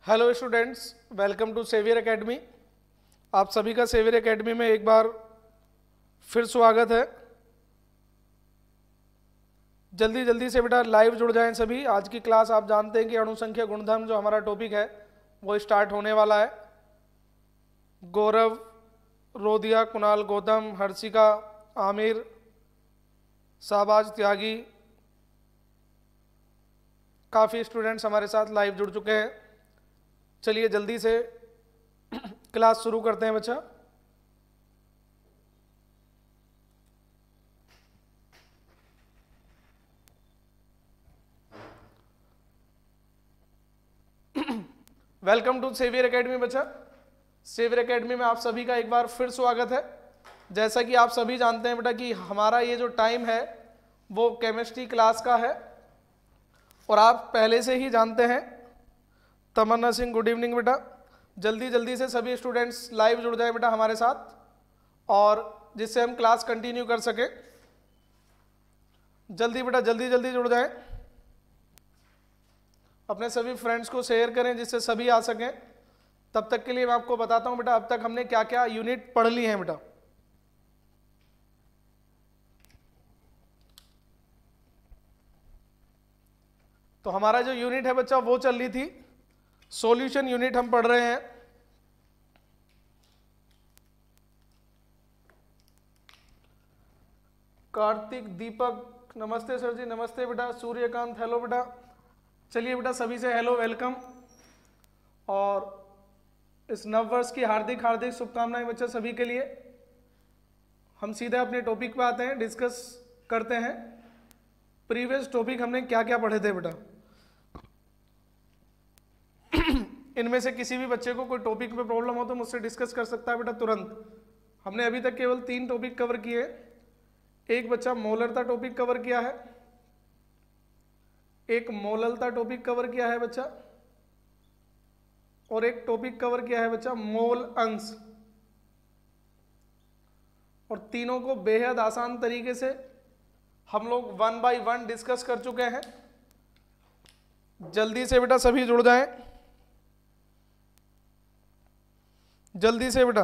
Hello students, welcome to Saviour Academy. आप सभी का सेवियर एकेडमी में एक बार फिर स्वागत है। जल्दी जल्दी से बेटा लाइव जुड़ जाएं सभी। आज की क्लास आप जानते हैं कि अणुसंख्या गुणधर्म जो हमारा टॉपिक है वो स्टार्ट होने वाला है। गौरव, रोदिया, कुणाल, गौतम, हर्षिका, आमिर, शाहबाज त्यागी, काफ़ी स्टूडेंट्स हमारे साथ लाइव जुड़ चुके हैं। चलिए जल्दी से क्लास शुरू करते हैं बच्चा। वेलकम टू सेवियर एकेडमी बच्चा। सेवियर एकेडमी में आप सभी का एक बार फिर स्वागत है। जैसा कि आप सभी जानते हैं बेटा कि हमारा ये जो टाइम है वो केमिस्ट्री क्लास का है और आप पहले से ही जानते हैं। तमन्ना सिंह, गुड इवनिंग बेटा। जल्दी जल्दी से सभी स्टूडेंट्स लाइव जुड़ जाए बेटा हमारे साथ, और जिससे हम क्लास कंटिन्यू कर सके। जल्दी बेटा जल्दी जल्दी जुड़ जाएं। अपने सभी फ्रेंड्स को शेयर करें जिससे सभी आ सकें। तब तक के लिए मैं आपको बताता हूं बेटा अब तक हमने क्या क्या यूनिट पढ़ ली हैं बेटा। तो हमारा जो यूनिट है बच्चा वो चल रही थी सॉल्यूशन यूनिट, हम पढ़ रहे हैं। कार्तिक, दीपक, नमस्ते सर जी। नमस्ते बेटा। सूर्यकांत, हेलो बेटा। चलिए बेटा सभी से हेलो, वेलकम, और इस नववर्ष की हार्दिक हार्दिक शुभकामनाएं बच्चा सभी के लिए। हम सीधे अपने टॉपिक पे आते हैं, डिस्कस करते हैं। प्रीवियस टॉपिक हमने क्या क्या पढ़े थे बेटा। इनमें से किसी भी बच्चे को कोई टॉपिक पे प्रॉब्लम हो तो मुझसे डिस्कस कर सकता है बेटा तुरंत। हमने अभी तक केवल 3 टॉपिक कवर किए। एक बच्चा मोलरता टॉपिक कवर किया है, एक मोललता टॉपिक कवर किया है बच्चा, और एक टॉपिक कवर किया है बच्चा मोल अंश। और तीनों को बेहद आसान तरीके से हम लोग 1 बाय 1 डिस्कस कर चुके हैं। जल्दी से बेटा सभी जुड़ जाएं, जल्दी से बेटा।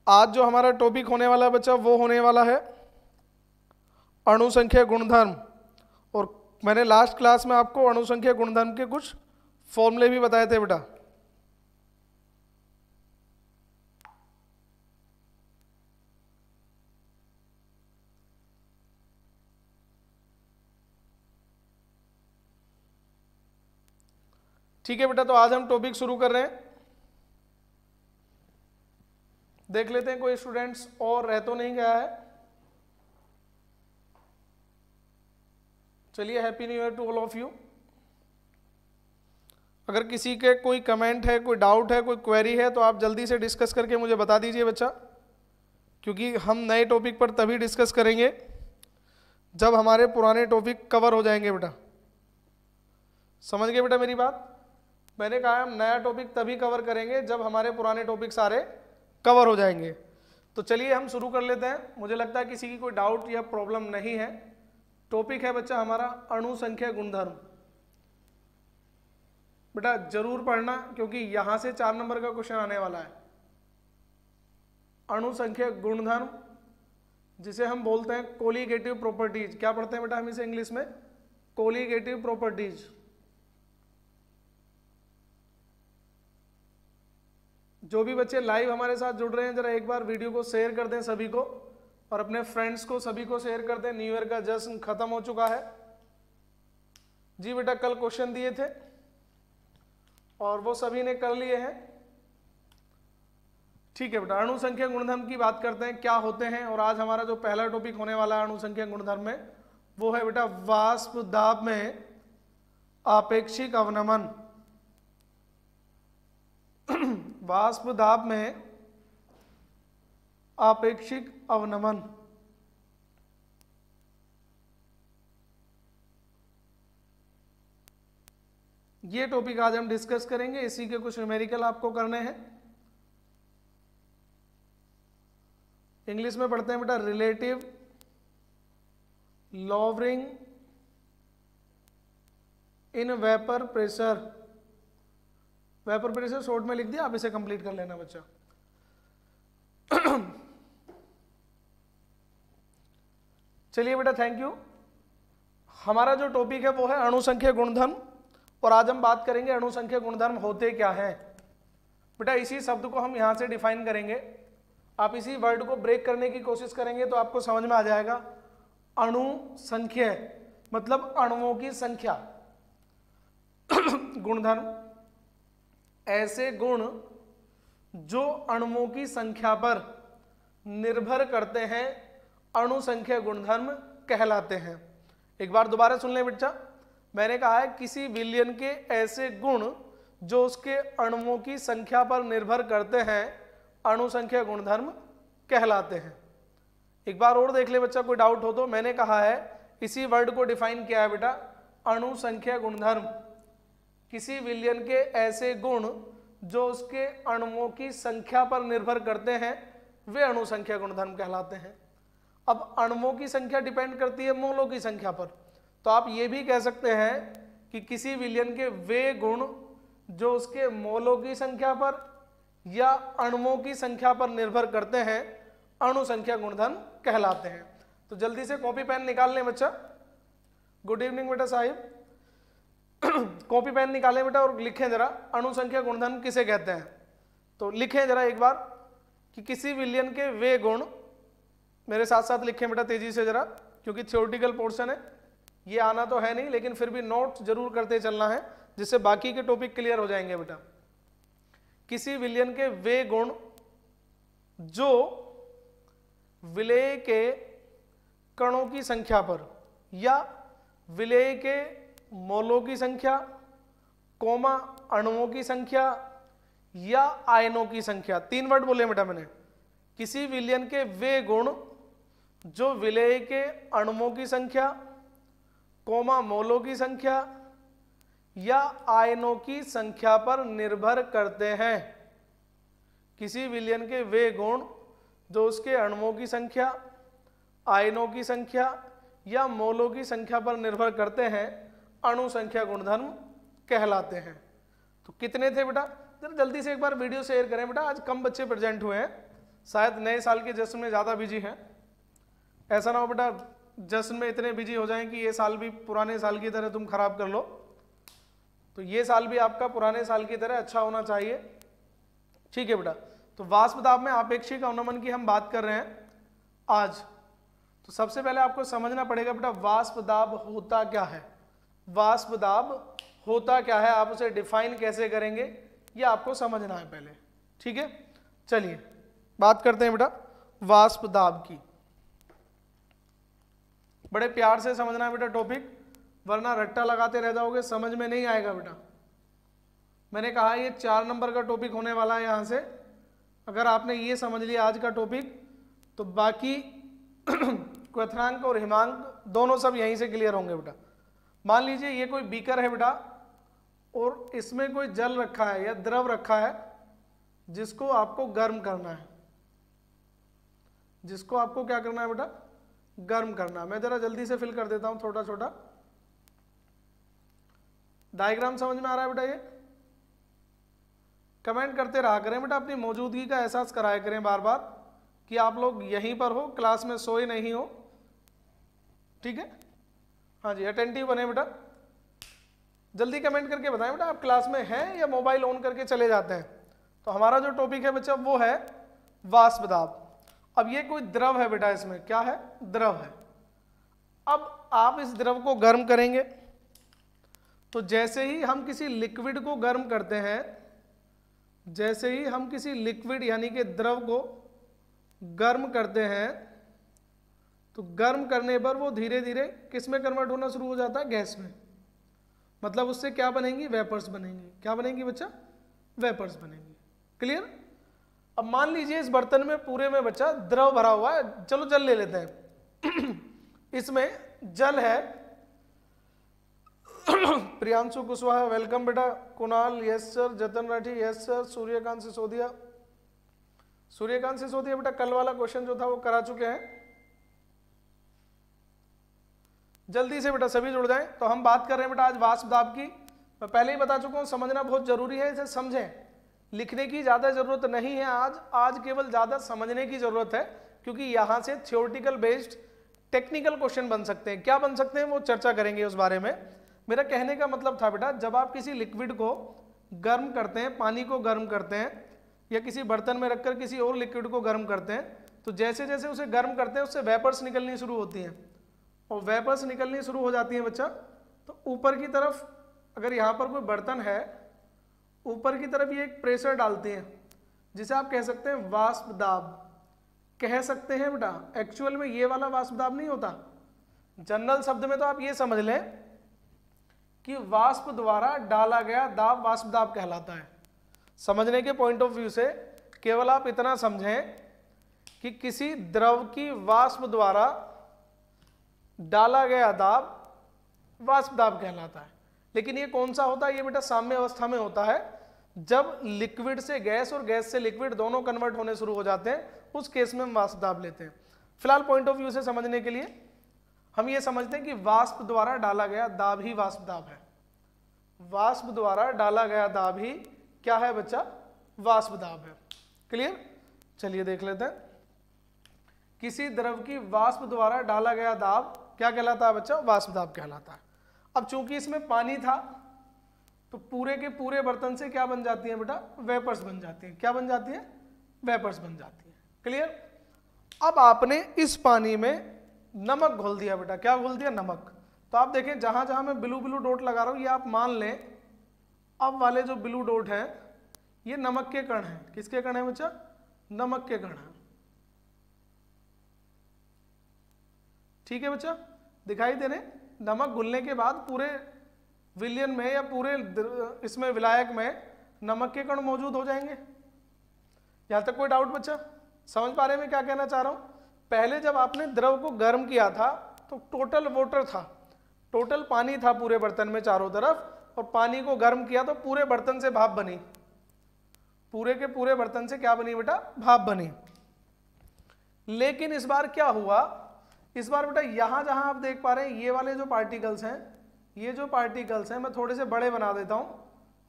आज जो हमारा टॉपिक होने वाला है बच्चा वो होने वाला है अणुसंख्या गुणधर्म। और मैंने लास्ट क्लास में आपको अणुसंख्या गुणधर्म के कुछ फॉर्मूले भी बताए थे बेटा। ठीक है बेटा, तो आज हम टॉपिक शुरू कर रहे हैं। देख लेते हैं कोई स्टूडेंट्स और रह तो नहीं गया है। चलिए, happy new year to all of you. अगर किसी के कोई कमेंट है, कोई डाउट है, कोई क्वेरी है तो आप जल्दी से डिस्कस करके मुझे बता दीजिए बच्चा, क्योंकि हम नए टॉपिक पर तभी डिस्कस करेंगे जब हमारे पुराने टॉपिक कवर हो जाएंगे बेटा। समझ गए बेटा मेरी बात। मैंने कहा हम नया टॉपिक तभी कवर करेंगे जब हमारे पुराने टॉपिक सारे कवर हो जाएंगे। तो चलिए हम शुरू कर लेते हैं। मुझे लगता है किसी की कोई डाउट या प्रॉब्लम नहीं है। टॉपिक है बच्चा हमारा अणुसंख्या गुणधर्म। बेटा जरूर पढ़ना, क्योंकि यहां से 4 नंबर का क्वेश्चन आने वाला है। अणुसंख्या गुणधर्म, जिसे हम बोलते हैं कोलिगेटिव प्रॉपर्टीज। क्या पढ़ते हैं बेटा हम इसे इंग्लिश में? Colligative properties. जो भी बच्चे लाइव हमारे साथ जुड़ रहे हैं जरा एक बार वीडियो को शेयर कर दें सभी को, और अपने फ्रेंड्स को सभी को शेयर कर दें। न्यू ईयर का जश्न खत्म हो चुका है जी बेटा। कल क्वेश्चन दिए थे और वो सभी ने कर लिए हैं। ठीक है बेटा, अणुसंख्या गुणधर्म की बात करते हैं, क्या होते हैं। और आज हमारा जो पहला टॉपिक होने वाला है अणुसंख्या गुणधर्म में वो है बेटा वाष्प दाब में आपेक्षिक अवनमन। वाष्प दाब में आपेक्षिक अवनमन। ये टॉपिक आज हम डिस्कस करेंगे। इसी के कुछ न्यूमेरिकल आपको करने हैं। इंग्लिश में पढ़ते हैं बेटा relative lowering in vapour pressure, vapour pressure short में लिख दिया, आप इसे कंप्लीट कर लेना बच्चा। चलिए बेटा, थैंक यू। हमारा जो टॉपिक है वो है अणुसंख्यक गुणधर्म, और आज हम बात करेंगे अणुसंख्यक गुणधर्म होते क्या हैं। बेटा इसी शब्द को हम यहां से डिफाइन करेंगे, आप इसी वर्ड को ब्रेक करने की कोशिश करेंगे तो आपको समझ में आ जाएगा। अणुसंख्य मतलब अणुओं की संख्या, गुणधर्म ऐसे गुण जो अणुओं की संख्या पर निर्भर करते हैं, अणुसंख्यक गुणधर्म कहलाते हैं। एक बार दोबारा सुन लें बच्चा, मैंने कहा है किसी विलयन के ऐसे गुण जो उसके अणुओं की संख्या पर निर्भर करते हैं, अणुसंख्यक गुणधर्म कहलाते हैं। एक बार और देख ले बच्चा, कोई डाउट हो तो। मैंने कहा है इसी वर्ड को डिफाइन किया है बेटा, अणुसंख्यक गुणधर्म किसी विलयन के ऐसे गुण जो उसके अणुओं की संख्या पर निर्भर करते हैं, वे अणुसंख्यक गुणधर्म कहलाते हैं। अब अणुओं की संख्या डिपेंड करती है मोलों की संख्या पर, तो आप ये भी कह सकते हैं कि किसी विलयन के वे गुण जो उसके मोलों की संख्या पर या अणुओं की संख्या पर निर्भर करते हैं, अणुसंख्यक गुणधर्म कहलाते हैं। तो जल्दी से कॉपी पेन निकाल लें बच्चा। गुड इवनिंग बेटा साहिब। कॉपी पेन निकालें बेटा और लिखें जरा अणुसंख्यक गुणधर्म किसे कहते हैं। तो लिखें जरा एक बार कि किसी विलयन के वे गुण, मेरे साथ साथ लिखें बेटा तेजी से जरा, क्योंकि थ्योरेटिकल पोर्शन है, ये आना तो है नहीं, लेकिन फिर भी नोट जरूर करते चलना है जिससे बाकी के टॉपिक क्लियर हो जाएंगे बेटा। किसी विलयन के वे गुण जो विलेय के कणों की संख्या पर या विलेय के मोलों की संख्या, कोमा अणुओं की संख्या या आयनों की संख्या, 3 वर्ड बोले बेटा मैंने। किसी विलयन के वे गुण जो विलेय के अणुओं की संख्या, कोमा मोलों की संख्या या आयनों की संख्या पर निर्भर करते हैं। किसी विलयन के वे गुण जो उसके अणुओं की संख्या, आयनों की संख्या या मोलों की संख्या पर निर्भर करते हैं, अणुसंख्यक गुणधर्म कहलाते हैं। तो कितने थे बेटा, जरा जल्दी से एक बार वीडियो शेयर करें बेटा। आज कम बच्चे प्रेजेंट हुए हैं, शायद नए साल के जश्न में ज़्यादा बिजी हैं। ऐसा ना हो बेटा जश्न में इतने बिजी हो जाएं कि ये साल भी पुराने साल की तरह तुम खराब कर लो। तो ये साल भी आपका पुराने साल की तरह अच्छा होना चाहिए, ठीक है बेटा। तो वाष्प दाब में आपेक्षिक अवनमन की हम बात कर रहे हैं आज। तो सबसे पहले आपको समझना पड़ेगा बेटा वाष्प दाब होता क्या है। वाष्प दाब होता क्या है, आप उसे डिफाइन कैसे करेंगे, ये आपको समझना है पहले, ठीक है। चलिए बात करते हैं बेटा वाष्प दाब की। बड़े प्यार से समझना है बेटा टॉपिक, वरना रट्टा लगाते रह जाओगे, समझ में नहीं आएगा बेटा। मैंने कहा ये 4 नंबर का टॉपिक होने वाला है। यहाँ से अगर आपने ये समझ लिया आज का टॉपिक, तो बाकी क्वथनांक और हिमांक दोनों सब यहीं से क्लियर होंगे बेटा। मान लीजिए ये कोई बीकर है बेटा, और इसमें कोई जल रखा है या द्रव रखा है जिसको आपको गर्म करना है। जिसको आपको क्या करना है बेटा, गर्म करना। मैं जरा जल्दी से फिल कर देता हूं छोटा छोटा। डायग्राम समझ में आ रहा है बेटा? ये कमेंट करते रहा करें बेटा, अपनी मौजूदगी का एहसास कराया करें बार बार कि आप लोग यहीं पर हो, क्लास में सोए नहीं हो, ठीक है। हाँ जी, अटेंटिव बने बेटा। जल्दी कमेंट करके बताएं बेटा आप क्लास में हैं या मोबाइल ऑन करके चले जाते हैं। तो हमारा जो टॉपिक है बच्चा वो है वाष्प दाब। अब ये कोई द्रव है बेटा, इसमें क्या है, द्रव है। अब आप इस द्रव को गर्म करेंगे, तो जैसे ही हम किसी लिक्विड को गर्म करते हैं, जैसे ही हम किसी लिक्विड यानी कि द्रव को गर्म करते हैं, तो गर्म करने पर वो धीरे धीरे किस में कन्वर्ट होना शुरू हो जाता है, गैस में। मतलब उससे क्या बनेंगी, वेपर्स बनेंगी। क्या बनेंगी बच्चा, वेपर्स बनेंगी। क्लियर। अब मान लीजिए इस बर्तन में पूरे में बच्चा द्रव भरा हुआ है, चलो जल ले लेते हैं। इसमें जल है। प्रियांशु कुशवाहा वेलकम बेटा। Kunal yes sir. जतन राठी यस सर। सूर्यकांत सिसोदिया, सूर्यकांत सिसोदिया बेटा कल वाला क्वेश्चन जो था वो करा चुके हैं। जल्दी से बेटा सभी जुड़ जाएं। तो हम बात कर रहे हैं बेटा आज वाष्प दाब की। मैं पहले ही बता चुका हूँ, समझना बहुत जरूरी है, इसे समझें। लिखने की ज़्यादा ज़रूरत नहीं है आज केवल ज़्यादा समझने की ज़रूरत है, क्योंकि यहाँ से थ्योरेटिकल बेस्ड टेक्निकल क्वेश्चन बन सकते हैं। क्या बन सकते हैं वो चर्चा करेंगे उस बारे में। मेरा कहने का मतलब था बेटा, जब आप किसी लिक्विड को गर्म करते हैं, पानी को गर्म करते हैं या किसी बर्तन में रखकर किसी और लिक्विड को गर्म करते हैं, तो जैसे जैसे उसे गर्म करते हैं उससे वेपर्स निकलनी शुरू होती हैं, और वेपर्स निकलनी शुरू हो जाती हैं बच्चा, तो ऊपर की तरफ अगर यहाँ पर कोई बर्तन है, ऊपर की तरफ ये एक प्रेशर डालती हैं, जिसे आप कह सकते हैं वाष्प दाब कह सकते हैं बेटा। एक्चुअल में ये वाला वाष्प दाब नहीं होता, जनरल शब्द में तो आप ये समझ लें कि वाष्प द्वारा डाला गया दाब वाष्प दाब कहलाता है। समझने के पॉइंट ऑफ व्यू से केवल आप इतना समझें कि किसी द्रव की वाष्प द्वारा डाला गया दाब वाष्प दाब कहलाता है। लेकिन ये कौन सा होता है? ये बेटा साम्य अवस्था में होता है, जब लिक्विड से गैस और गैस से लिक्विड दोनों कन्वर्ट होने शुरू हो जाते हैं, उस केस में हम वाष्प दाब लेते हैं। फिलहाल पॉइंट ऑफ व्यू से समझने के लिए हम ये समझते हैं कि वाष्प द्वारा डाला गया दाब ही वाष्प दाब है। वाष्प द्वारा डाला गया दाब ही क्या है बच्चा? वाष्प दाब है। क्लियर? चलिए देख लेते हैं। किसी द्रव की वाष्प द्वारा डाला गया दाब क्या कहलाता है बच्चा? वाष्प दाब कहलाता है। अब चूंकि इसमें पानी था तो पूरे के पूरे बर्तन से क्या बन जाती है बेटा? वेपर्स बन जाती है। क्या बन जाती है? वेपर्स बन जाती है। क्लियर? अब आपने इस पानी में नमक घोल दिया बेटा। क्या घोल दिया? नमक। तो आप देखें जहां जहां मैं ब्लू ब्लू डॉट लगा रहा हूं, ये आप मान लें अब वाले जो ब्लू डॉट हैं ये नमक के कण हैं। किसके कण हैं बच्चा? नमक के कण हैं। ठीक है बच्चा, दिखाई दे रहे? नमक घुलने के बाद पूरे विलयन में या पूरे इसमें विलायक में नमक के कण मौजूद हो जाएंगे। यहां तक कोई डाउट बच्चा? समझ पा रहे हैं मैं क्या कहना चाह रहा हूं? पहले जब आपने द्रव को गर्म किया था तो टोटल वाटर था, टोटल पानी था पूरे बर्तन में चारों तरफ, और पानी को गर्म किया तो पूरे बर्तन से भाप बनी। पूरे के पूरे बर्तन से क्या बनी बेटा? भाप बनी। लेकिन इस बार क्या हुआ? इस बार बेटा यहां जहां आप देख पा रहे हैं ये वाले जो पार्टिकल्स हैं, ये जो पार्टिकल्स हैं मैं थोड़े से बड़े बना देता हूं,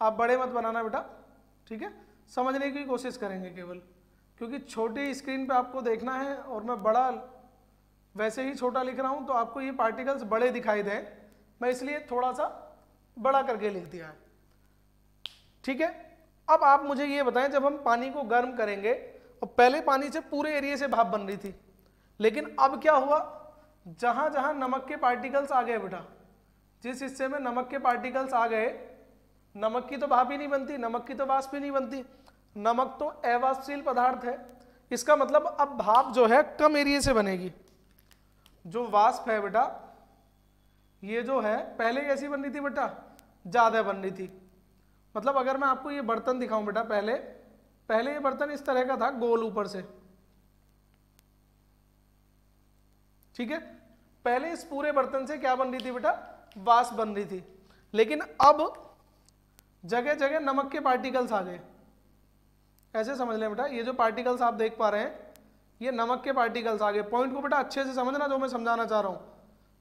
आप बड़े मत बनाना बेटा। ठीक है, समझने की कोशिश करेंगे केवल, क्योंकि छोटी स्क्रीन पे आपको देखना है और मैं बड़ा वैसे ही छोटा लिख रहा हूं तो आपको ये पार्टिकल्स बड़े दिखाई दें, मैं इसलिए थोड़ा सा बड़ा करके लिख दिया है। ठीक है, अब आप मुझे ये बताएं, जब हम पानी को गर्म करेंगे और पहले पानी से पूरे एरिया से भाप बन रही थी, लेकिन अब क्या हुआ? जहां जहां नमक के पार्टिकल्स आ गए बेटा, जिस हिस्से में नमक के पार्टिकल्स आ गए, नमक की तो भाप ही नहीं बनती, नमक की तो वाष्प ही नहीं बनती, नमक तो अवाष्पशील पदार्थ है। इसका मतलब अब भाप जो है कम एरिया से बनेगी। जो वाष्प है बेटा, ये जो है पहले कैसी बन रही थी बेटा? ज्यादा बन रही थी। मतलब अगर मैं आपको ये बर्तन दिखाऊं बेटा, पहले ये बर्तन इस तरह का था, गोल ऊपर से। ठीक है, पहले इस पूरे बर्तन से क्या बन रही थी बेटा? वाष्प बन रही थी। लेकिन अब जगह जगह नमक के पार्टिकल्स आ गए। ऐसे समझ लें बेटा, ये जो पार्टिकल्स आप देख पा रहे हैं ये नमक के पार्टिकल्स आ गए। पॉइंट को बेटा अच्छे से समझना जो मैं समझाना चाह रहा हूं।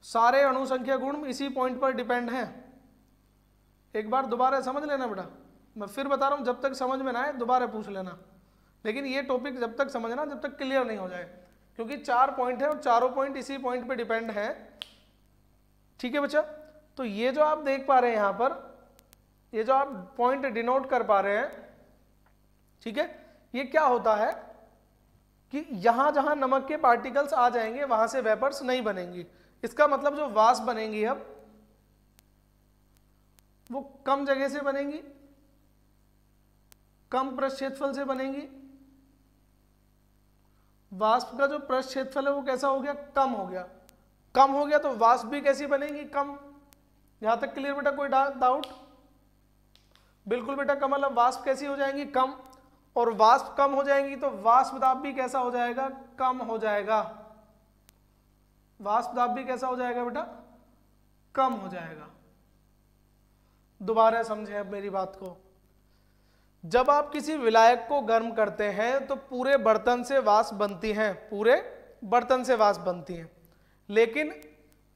सारे अणु संख्या गुण इसी पॉइंट पर डिपेंड हैं। एक बार दोबारा समझ लेना बेटा, मैं फिर बता रहा हूं, जब तक समझ में ना आए दोबारा पूछ लेना। लेकिन ये टॉपिक जब तक समझना जब तक क्लियर नहीं हो जाए, क्योंकि 4 पॉइंट है और चारों पॉइंट इसी पॉइंट पे डिपेंड है। ठीक है बच्चा, तो ये जो आप देख पा रहे हैं यहां पर, ये जो आप पॉइंट डिनोट कर पा रहे हैं, ठीक है, ये क्या होता है कि यहां जहां नमक के पार्टिकल्स आ जाएंगे वहां से वेपर्स नहीं बनेंगी। इसका मतलब जो वाष्प बनेंगी अब वो कम जगह से बनेंगी, कम पृष्ठ क्षेत्रफल से बनेंगी। वाष्प का जो पृष्ठ क्षेत्रफल है वो कैसा हो गया? कम हो गया। कम हो गया तो वाष्प भी कैसी बनेगी? कम। यहां तक क्लियर बेटा? कोई डाउट? बिल्कुल बेटा, कमल। अब वाष्प कैसी हो जाएंगी? कम। और वाष्प कम हो जाएंगी तो वाष्प दाब भी कैसा हो जाएगा? कम हो जाएगा। वाष्प दाब भी कैसा हो जाएगा बेटा? कम हो जाएगा। दोबारा समझें अब मेरी बात को। जब आप किसी विलायक को गर्म करते हैं तो पूरे बर्तन से वाष्प बनती हैं, पूरे बर्तन से वाष्प बनती हैं। लेकिन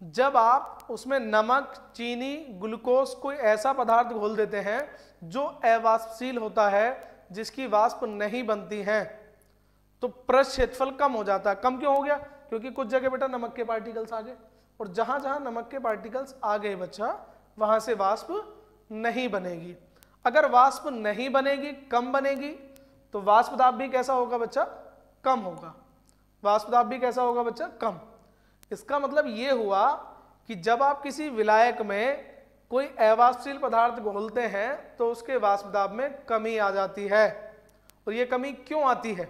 जब आप उसमें नमक, चीनी, ग्लूकोज कोई ऐसा पदार्थ घोल देते हैं जो अवाष्पशील होता है, जिसकी वाष्प नहीं बनती है, तो पृष्ठ क्षेत्रफल कम हो जाता है। कम क्यों हो गया? क्योंकि कुछ जगह बेटा नमक के पार्टिकल्स आ गए, और जहां जहां नमक के पार्टिकल्स आ गए बच्चा, वहां से वाष्प नहीं बनेगी। अगर वाष्प नहीं बनेगी, कम बनेगी, तो वाष्प दाब भी कैसा होगा बच्चा? कम होगा। वाष्प दाब भी कैसा होगा बच्चा? कम। इसका मतलब ये हुआ कि जब आप किसी विलायक में कोई अवाष्पशील पदार्थ घोलते हैं तो उसके वाष्प दाब में कमी आ जाती है। और ये कमी क्यों आती है?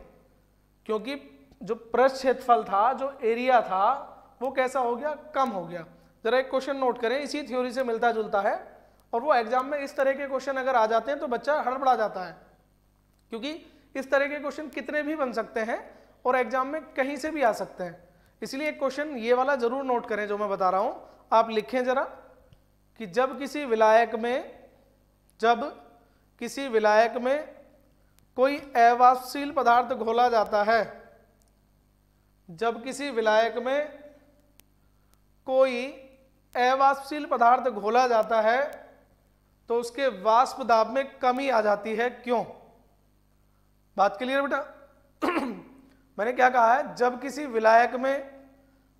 क्योंकि जो पृष्ठ क्षेत्रफल था, जो एरिया था, वो कैसा हो गया? कम हो गया। जरा एक क्वेश्चन नोट करें, इसी थ्योरी से मिलता जुलता है, और वो एग्जाम में इस तरह के क्वेश्चन अगर आ जाते हैं तो बच्चा हड़बड़ा जाता है, क्योंकि इस तरह के क्वेश्चन कितने भी बन सकते हैं और एग्जाम में कहीं से भी आ सकते हैं। इसलिए एक क्वेश्चन ये वाला जरूर नोट करें जो मैं बता रहा हूं, आप लिखें जरा कि जब किसी विलायक में कोई अवाष्पशील पदार्थ घोला जाता है, जब किसी विलायक में कोई अवाष्पशील पदार्थ घोला जाता है तो उसके वाष्प दाब में कमी आ जाती है। क्यों? बात क्लियर बेटा? मैंने क्या कहा है? जब किसी विलायक में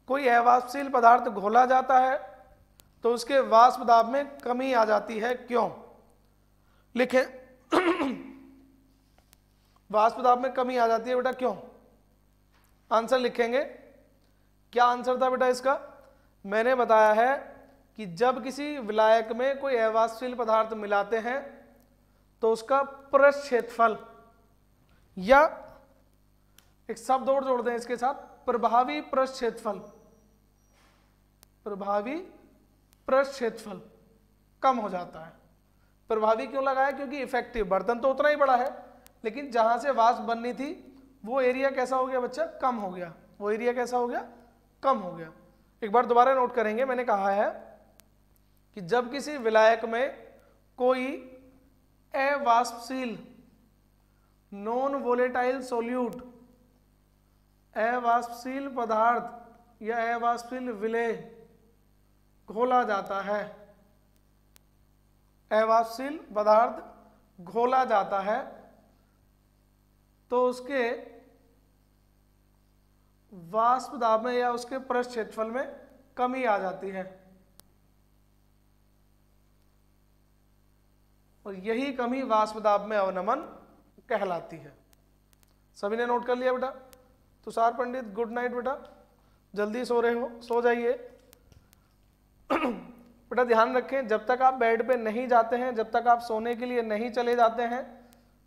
कोई अवाष्पशील पदार्थ घोला जाता है तो उसके वाष्प दाब में कमी आ जाती है। क्यों? लिखें। वाष्प दाब में कमी आ जाती है बेटा, क्यों? आंसर लिखेंगे। क्या आंसर था बेटा इसका? मैंने बताया है कि जब किसी विलायक में कोई अवाष्पशील पदार्थ मिलाते हैं तो उसका पृष्ठ क्षेत्रफल, या एक शब्द और जोड़ दें इसके साथ, प्रभावी पृष्ठ क्षेत्रफल, प्रभावी पृष्ठ क्षेत्रफल कम हो जाता है। प्रभावी क्यों लगाया? क्योंकि इफेक्टिव, बर्तन तो उतना ही बड़ा है, लेकिन जहां से वाष्प बननी थी वो एरिया कैसा हो गया बच्चा? कम हो गया। वो एरिया कैसा हो गया? कम हो गया। एक बार दोबारा नोट करेंगे। मैंने कहा है कि जब किसी विलायक में कोई अवाष्पशील, नॉन वोलेटाइल सोल्यूट, अवाष्पशील पदार्थ या अवाष्पशील विलेय घोला जाता है, अवाष्पशील पदार्थ घोला जाता है, तो उसके वाष्प दाब में या उसके पृष्ठ क्षेत्रफल में कमी आ जाती है। और यही कमी वाष्प दाब में अवनमन कहलाती है। सभी ने नोट कर लिया बेटा? तुषार पंडित गुड नाइट बेटा, जल्दी सो रहे हो, सो जाइए। बेटा ध्यान रखें, जब तक आप बेड पे नहीं जाते हैं, जब तक आप सोने के लिए नहीं चले जाते हैं,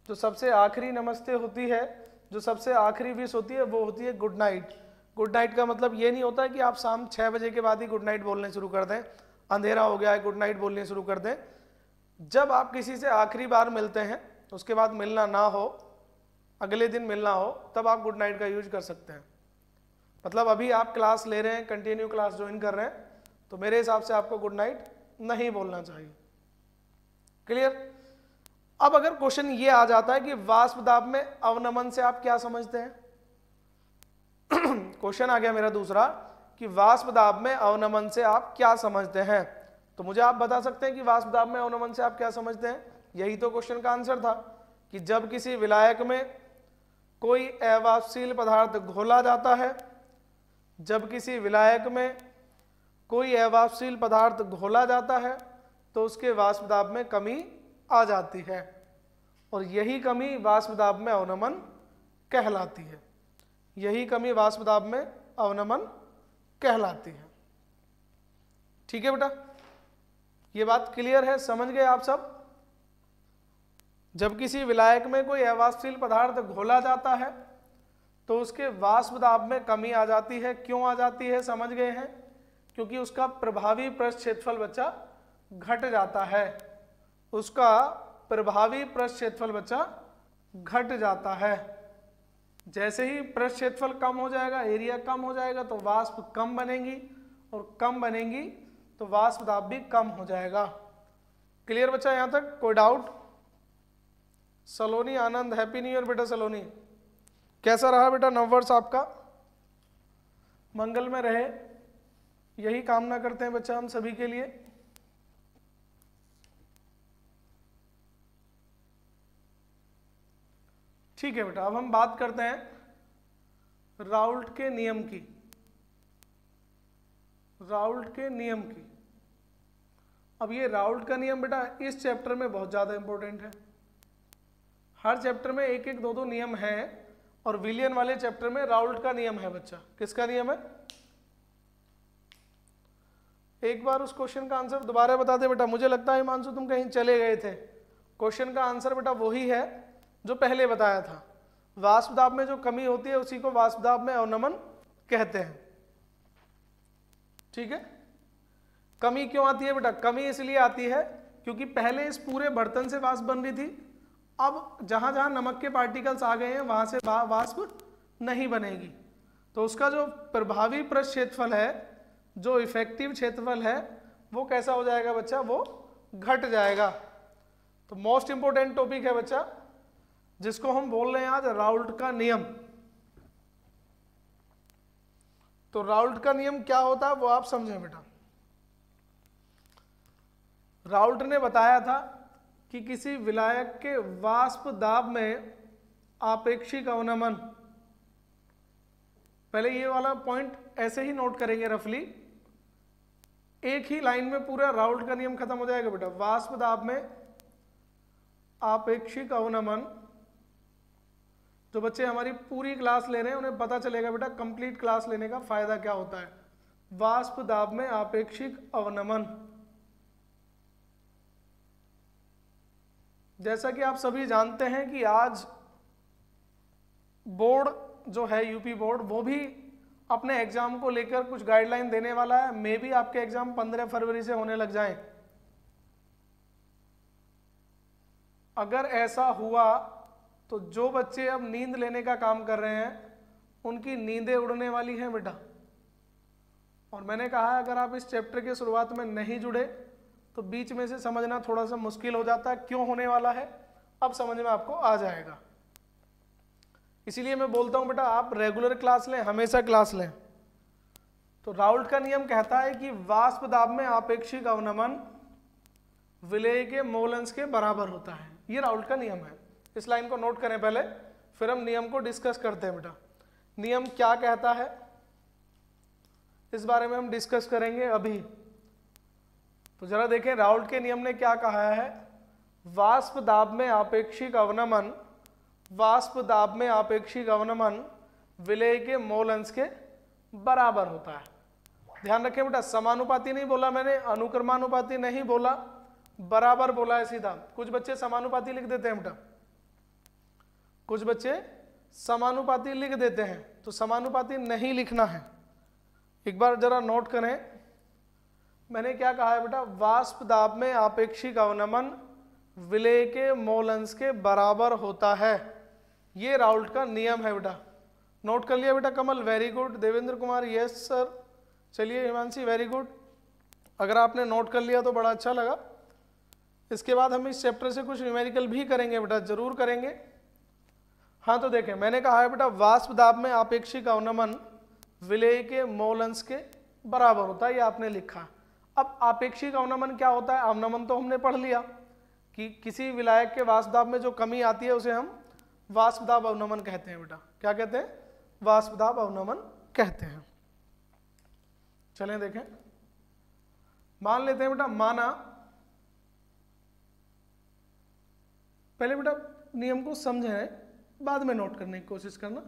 जो सबसे आखिरी नमस्ते होती है, जो सबसे आखिरी विश होती है, वो होती है गुड नाइट। गुड नाइट का मतलब ये नहीं होता है कि आप शाम 6 बजे के बाद ही गुड नाइट बोलने शुरू कर दें, अंधेरा हो गया है गुड नाइट बोलने शुरू कर दें। जब आप किसी से आखिरी बार मिलते हैं, उसके बाद मिलना ना हो, अगले दिन मिलना हो, तब आप गुड नाइट का यूज कर सकते हैं। मतलब अभी आप क्लास ले रहे हैं, कंटिन्यू क्लास ज्वाइन कर रहे हैं, तो मेरे हिसाब से आपको गुड नाइट नहीं बोलना चाहिए। क्लियर? अब अगर क्वेश्चन ये आ जाता है कि वाष्प दाब में अवनमन से आप क्या समझते हैं? क्वेश्चन आ गया मेरा दूसरा कि वाष्प दाब में अवनमन से आप क्या समझते हैं, तो मुझे आप बता सकते हैं कि वाष्प दाब में अवनमन से आप क्या समझते हैं? यही तो क्वेश्चन का आंसर था कि जब किसी विलायक में कोई अवाष्पशील पदार्थ घोला जाता है, जब किसी विलायक में कोई अवाष्पशील पदार्थ घोला जाता है तो उसके वाष्प दाब में कमी आ जाती है, और यही कमी वाष्प दाब में अवनमन कहलाती है। यही कमी वाष्प दाब में अवनमन कहलाती है। ठीक है बेटा, ये बात क्लियर है? समझ गए आप सब? जब किसी विलायक में कोई अवाष्पशील पदार्थ घोला जाता है तो उसके वाष्प दाब में कमी आ जाती है। क्यों आ जाती है समझ गए हैं? क्योंकि उसका प्रभावी पृष्ठ क्षेत्रफल बच्चा घट जाता है, उसका प्रभावी पृष्ठ क्षेत्रफल बच्चा घट जाता है। जैसे ही पृष्ठ क्षेत्रफल कम हो जाएगा, एरिया कम हो जाएगा, तो वाष्प कम बनेंगी, और कम बनेंगी तो वाष्प दाब भी कम हो जाएगा। क्लियर बच्चा यहां तक? कोई डाउट? सलोनी आनंद, हैप्पी न्यू ईयर बेटा। सलोनी कैसा रहा बेटा नववर्ष आपका? मंगल में रहे। यही कामना करते हैं बच्चा हम सभी के लिए। ठीक है बेटा, अब हम बात करते हैं राउल्ट के नियम की। राउल्ट के नियम की। अब ये राउल्ट का नियम बेटा इस चैप्टर में बहुत ज़्यादा इंपॉर्टेंट है। हर चैप्टर में एक एक दो दो नियम हैं और विलियन वाले चैप्टर में राउल्ट का नियम है बच्चा। किसका नियम है? एक बार उस क्वेश्चन का आंसर दोबारा बता दे बेटा। मुझे लगता है हिमांशु तुम कहीं चले गए थे। क्वेश्चन का आंसर बेटा वही है जो पहले बताया था। वाष्प दाब में जो कमी होती है उसी को वाष्प दाब में अवनमन कहते हैं। ठीक है, कमी क्यों आती है बेटा? कमी इसलिए आती है क्योंकि पहले इस पूरे बर्तन से वाष्प बन रही थी, अब जहां जहां नमक के पार्टिकल्स आ गए हैं वहां से वाष्प नहीं बनेगी, तो उसका जो प्रभावी पृष्ठ क्षेत्रफल है, जो इफेक्टिव क्षेत्रफल है, वो कैसा हो जाएगा बच्चा? वो घट जाएगा। तो मोस्ट इंपोर्टेंट टॉपिक है बच्चा जिसको हम बोल रहे हैं आज राउल्ट का नियम। तो राउल्ट का नियम क्या होता है वो आप समझें बेटा। राउल्ट ने बताया था कि किसी विलायक के वाष्प दाब में आपेक्षिक अवनमन, पहले ये वाला पॉइंट ऐसे ही नोट करेंगे रफली, एक ही लाइन में पूरा राउल्ट का नियम खत्म हो जाएगा बेटा। वाष्प दाब में आपेक्षिक अवनमन, जो बच्चे हमारी पूरी क्लास ले रहे हैं उन्हें पता चलेगा बेटा कंप्लीट क्लास लेने का फायदा क्या होता है। वाष्प दाब में आपेक्षिक अवनमन, जैसा कि आप सभी जानते हैं कि आज बोर्ड जो है यूपी बोर्ड, वो भी अपने एग्जाम को लेकर कुछ गाइडलाइन देने वाला है। मे भी आपके एग्जाम 15 फरवरी से होने लग जाएं। अगर ऐसा हुआ तो जो बच्चे अब नींद लेने का काम कर रहे हैं उनकी नींदें उड़ने वाली हैं बेटा। और मैंने कहा है अगर आप इस चैप्टर के शुरुआत में नहीं जुड़े तो बीच में से समझना थोड़ा सा मुश्किल हो जाता है। क्यों होने वाला है अब समझ में आपको आ जाएगा। इसीलिए मैं बोलता हूं बेटा आप रेगुलर क्लास लें, हमेशा क्लास लें। तो राउल्ट का नियम कहता है कि वाष्प दाब में आपेक्षिक अवनमन विलेय के मोल अंश के बराबर होता है। ये राउल्ट का नियम है। इस लाइन को नोट करें पहले, फिर हम नियम को डिस्कस करते हैं बेटा। नियम क्या कहता है इस बारे में हम डिस्कस करेंगे अभी। तो जरा देखें राउल्ट के नियम ने क्या कहा है। वाष्प दाब में आपेक्षिक अवनमन, वाष्प दाब में आपेक्षिक अवनमन विलेय के मोल अंश के बराबर होता है। ध्यान रखें बेटा, समानुपाती नहीं बोला मैंने, अनुक्रमानुपाती नहीं बोला, बराबर बोला है सीधा। कुछ बच्चे समानुपाती लिख देते हैं बेटा, कुछ बच्चे समानुपाती लिख देते हैं, तो समानुपाती नहीं लिखना है। एक बार जरा नोट करें मैंने क्या कहा है बेटा। वाष्प दाब में आपेक्षिक अवनमन विलेय के मोल अंश के बराबर होता है। ये राउल्ट का नियम है बेटा। नोट कर लिया बेटा Kamal? Very good. Devendra Kumar yes sir. चलिए हिमांशी वेरी गुड। अगर आपने नोट कर लिया तो बड़ा अच्छा लगा। इसके बाद हम इस चैप्टर से कुछ न्यूमेरिकल भी करेंगे बेटा, जरूर करेंगे। हाँ तो देखें मैंने कहा है बेटा वाष्प दाब में आपेक्षिक अवनमन विलेय के मोल अंश के बराबर होता है, ये आपने लिखा। अब आपेक्षिक अवनमन क्या होता है? अवनमन तो हमने पढ़ लिया कि किसी विलायक के वाष्प दाब में जो कमी आती है उसे हम वाष्प दाब अवनमन कहते हैं बेटा। क्या कहते हैं? वाष्प दाब अवनमन कहते हैं। चलें देखें, मान लेते हैं बेटा, माना, पहले बेटा नियम को समझें बाद में नोट करने की कोशिश करना।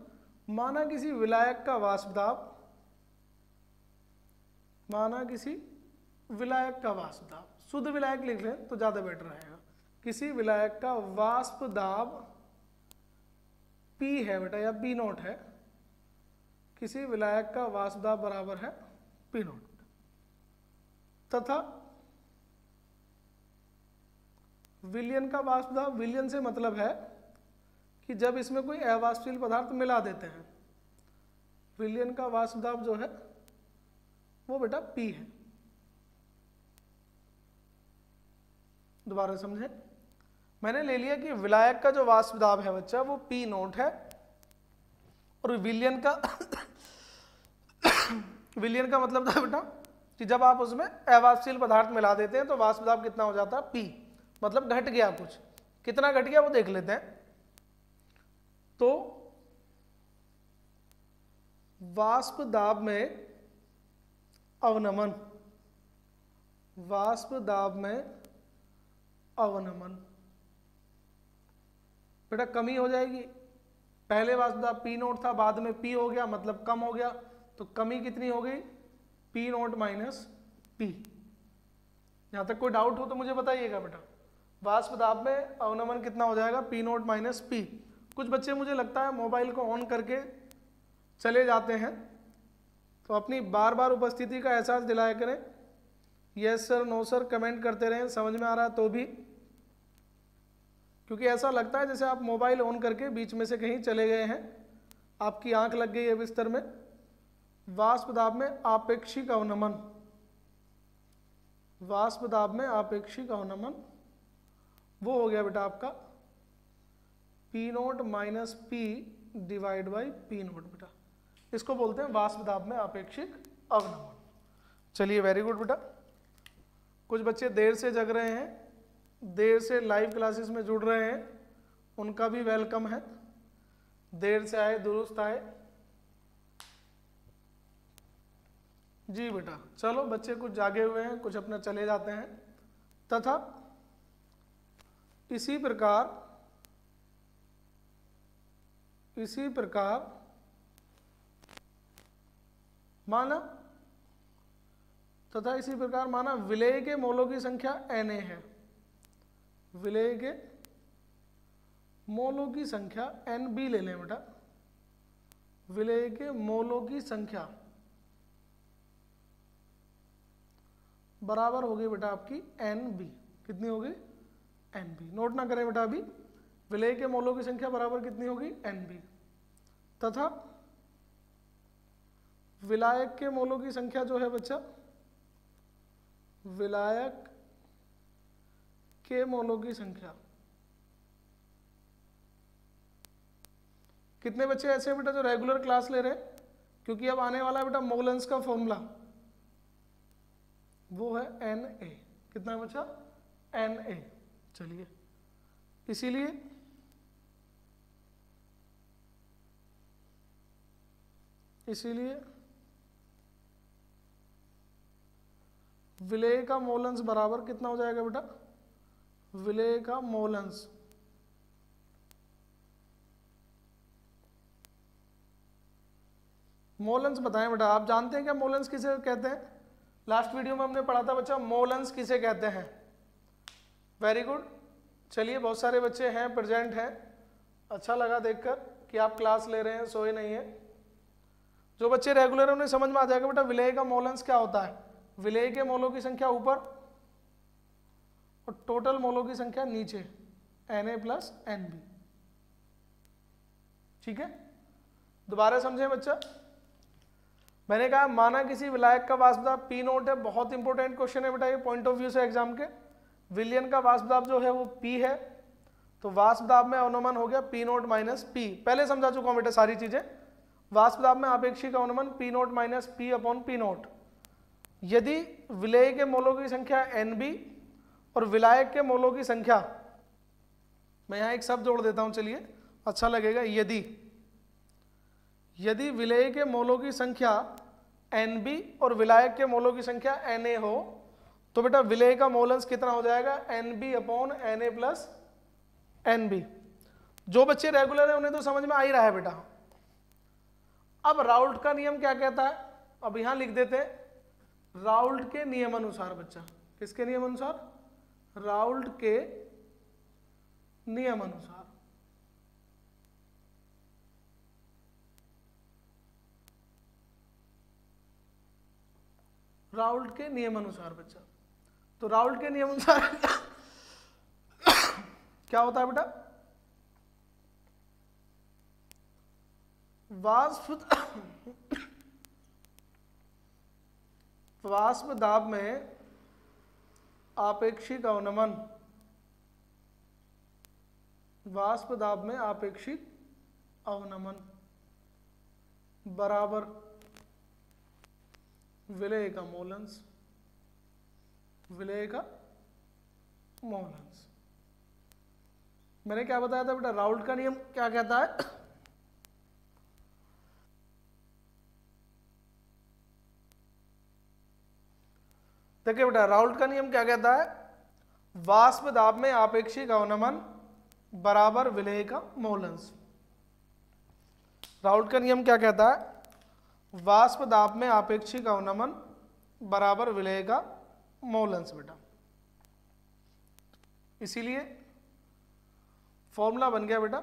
माना किसी विलायक का वाष्प दाब, माना किसी विलायक का वाष्प दाब, शुद्ध विलायक लिख लें तो ज्यादा बेटर रहेगा। किसी विलायक का वाष्प दाब P है बेटा या P नोट है, किसी विलायक का वाष्प दाब बराबर है P नोट, तथा विलयन का वाष्प दाब, विलयन से मतलब है कि जब इसमें कोई अवाष्पशील पदार्थ मिला देते हैं, विलयन का वाष्प दाब जो है वो बेटा P है। दोबारा समझे, मैंने ले लिया कि विलायक का जो वाष्प दाब है बच्चा वो P नोट है और विलयन का विलयन का मतलब था बेटा कि जब आप उसमें अवाष्पशील पदार्थ मिला देते हैं तो वाष्प दाब कितना हो जाता है, P, मतलब घट गया कुछ। कितना घट गया वो देख लेते हैं। तो वाष्प दाब में अवनमन, वाष्प दाब में अवनमन बेटा कमी हो जाएगी। पहले वाष्प दाब P नोट था, बाद में P हो गया, मतलब कम हो गया। तो कमी कितनी हो गई, P नोट माइनस P। यहां तक कोई डाउट हो तो मुझे बताइएगा बेटा। वाष्प दाब में अवनमन कितना हो जाएगा, P नोट माइनस P। कुछ बच्चे मुझे लगता है मोबाइल को ऑन करके चले जाते हैं, तो अपनी बार बार उपस्थिति का एहसास दिलाया करें। Yes sir, no sir comment करते रहें, समझ में आ रहा है तो भी, क्योंकि ऐसा लगता है जैसे आप मोबाइल ऑन करके बीच में से कहीं चले गए हैं, आपकी आंख लग गई है बिस्तर में। वाष्प दाब में आपेक्षिक अवनमन, वाष्प दाब में आपेक्षिक अवनमन वो हो गया बेटा आपका P note minus P divide by P note बेटा। इसको बोलते हैं वाष्प दाब में आपेक्षिक अवनमन। चलिए वेरी गुड बेटा। कुछ बच्चे देर से जग रहे हैं, देर से लाइव क्लासेस में जुड़ रहे हैं, उनका भी वेलकम है। देर से आए दुरुस्त आए। जी बेटा चलो, बच्चे कुछ जागे हुए हैं, कुछ अपना चले जाते हैं। तथा इसी प्रकार माना विलेय के मोलों की संख्या Na है, विलेय के मोलों की संख्या Nb ले लें बेटा। विलेय के मोलों की संख्या बराबर होगी बेटा आपकी Nb। कितनी होगी, Nb। नोट ना करें बेटा अभी, विलेय के मोलों की संख्या बराबर कितनी होगी, Nb। तथा विलायक के मोलों की संख्या जो है बच्चा, विलायक के मोलों की संख्या, कितने बच्चे ऐसे हैं बेटा जो रेगुलर क्लास ले रहे हैं, क्योंकि अब आने वाला है बेटा मोलेंस का फॉर्मूला, वो है Na। कितना है बच्चा, Na। चलिए इसीलिए विलेय का मोलेंस बराबर कितना हो जाएगा बेटा, विलेय का मोलेंस बताएं बेटा। आप जानते हैं क्या मोलेंस किसे कहते हैं? लास्ट वीडियो में हमने पढ़ा था बच्चा मोलेंस किसे कहते हैं। Very good. चलिए बहुत सारे बच्चे हैं, प्रेजेंट हैं, अच्छा लगा देखकर कि आप क्लास ले रहे हैं, सोए नहीं है। जो बच्चे रेगुलर हैं उन्हें समझ में आ जाएगा बेटा विलेय का मोलेंस क्या होता है। विलेय के मोलों की संख्या ऊपर और टोटल मोलों की संख्या नीचे, Na प्लस Nb। ठीक है, दोबारा समझें बच्चा। मैंने कहा माना किसी विलायक का वाष्प दाब P नोट है, बहुत इंपॉर्टेंट क्वेश्चन है बेटा ये पॉइंट ऑफ व्यू से एग्जाम के। विलयन का वाष्प दाब जो है वो P है, तो वाष्प दाब में अवनमन हो गया P नोट माइनस P। पहले समझा चुका हूं बेटा सारी चीजें। वाष्प दाब में आपेक्षिक अवनमन P note minus P upon P note. यदि विलेय के मोलों की संख्या Nb और विलायक के मोलों की संख्या, मैं यहां एक शब्द जोड़ देता हूं, चलिए अच्छा लगेगा। यदि विलेय के मोलों की संख्या Nb और विलायक के मोलों की संख्या Na हो, तो बेटा विलेय का मोलेंस कितना हो जाएगा, Nb upon Na plus Nb। जो बच्चे रेगुलर है उन्हें तो समझ में आ ही रहा है बेटा। अब राउल्ट का नियम क्या कहता है, अब यहां लिख देते हैं राउल्ट के नियम अनुसार। बच्चा किसके नियम अनुसार, राउल्ट के नियम अनुसार। राउल्ट के नियम अनुसार बच्चा, तो राउल्ट के नियम अनुसार क्या होता है बेटा, वाष्प दाब में आपेक्षिक अवनमन, वाष्प दाब में आपेक्षिक अवनमन बराबर विलेय का मोलेंस। विलेय का मोलन्स। मैंने क्या बताया था बेटा, राउल्ट का नियम क्या कहता है? देखिए बेटा, राउल्ट का नियम क्या कहता है? वाष्प दाब में आपेक्षिक अवनमन बराबर विलेय का मोलन्स। राउल्ट का नियम क्या कहता है? वाष्प दाब में आपेक्षिक अवनमन बराबर विलेय का मोलन्स बेटा। इसीलिए फॉर्मूला बन गया बेटा,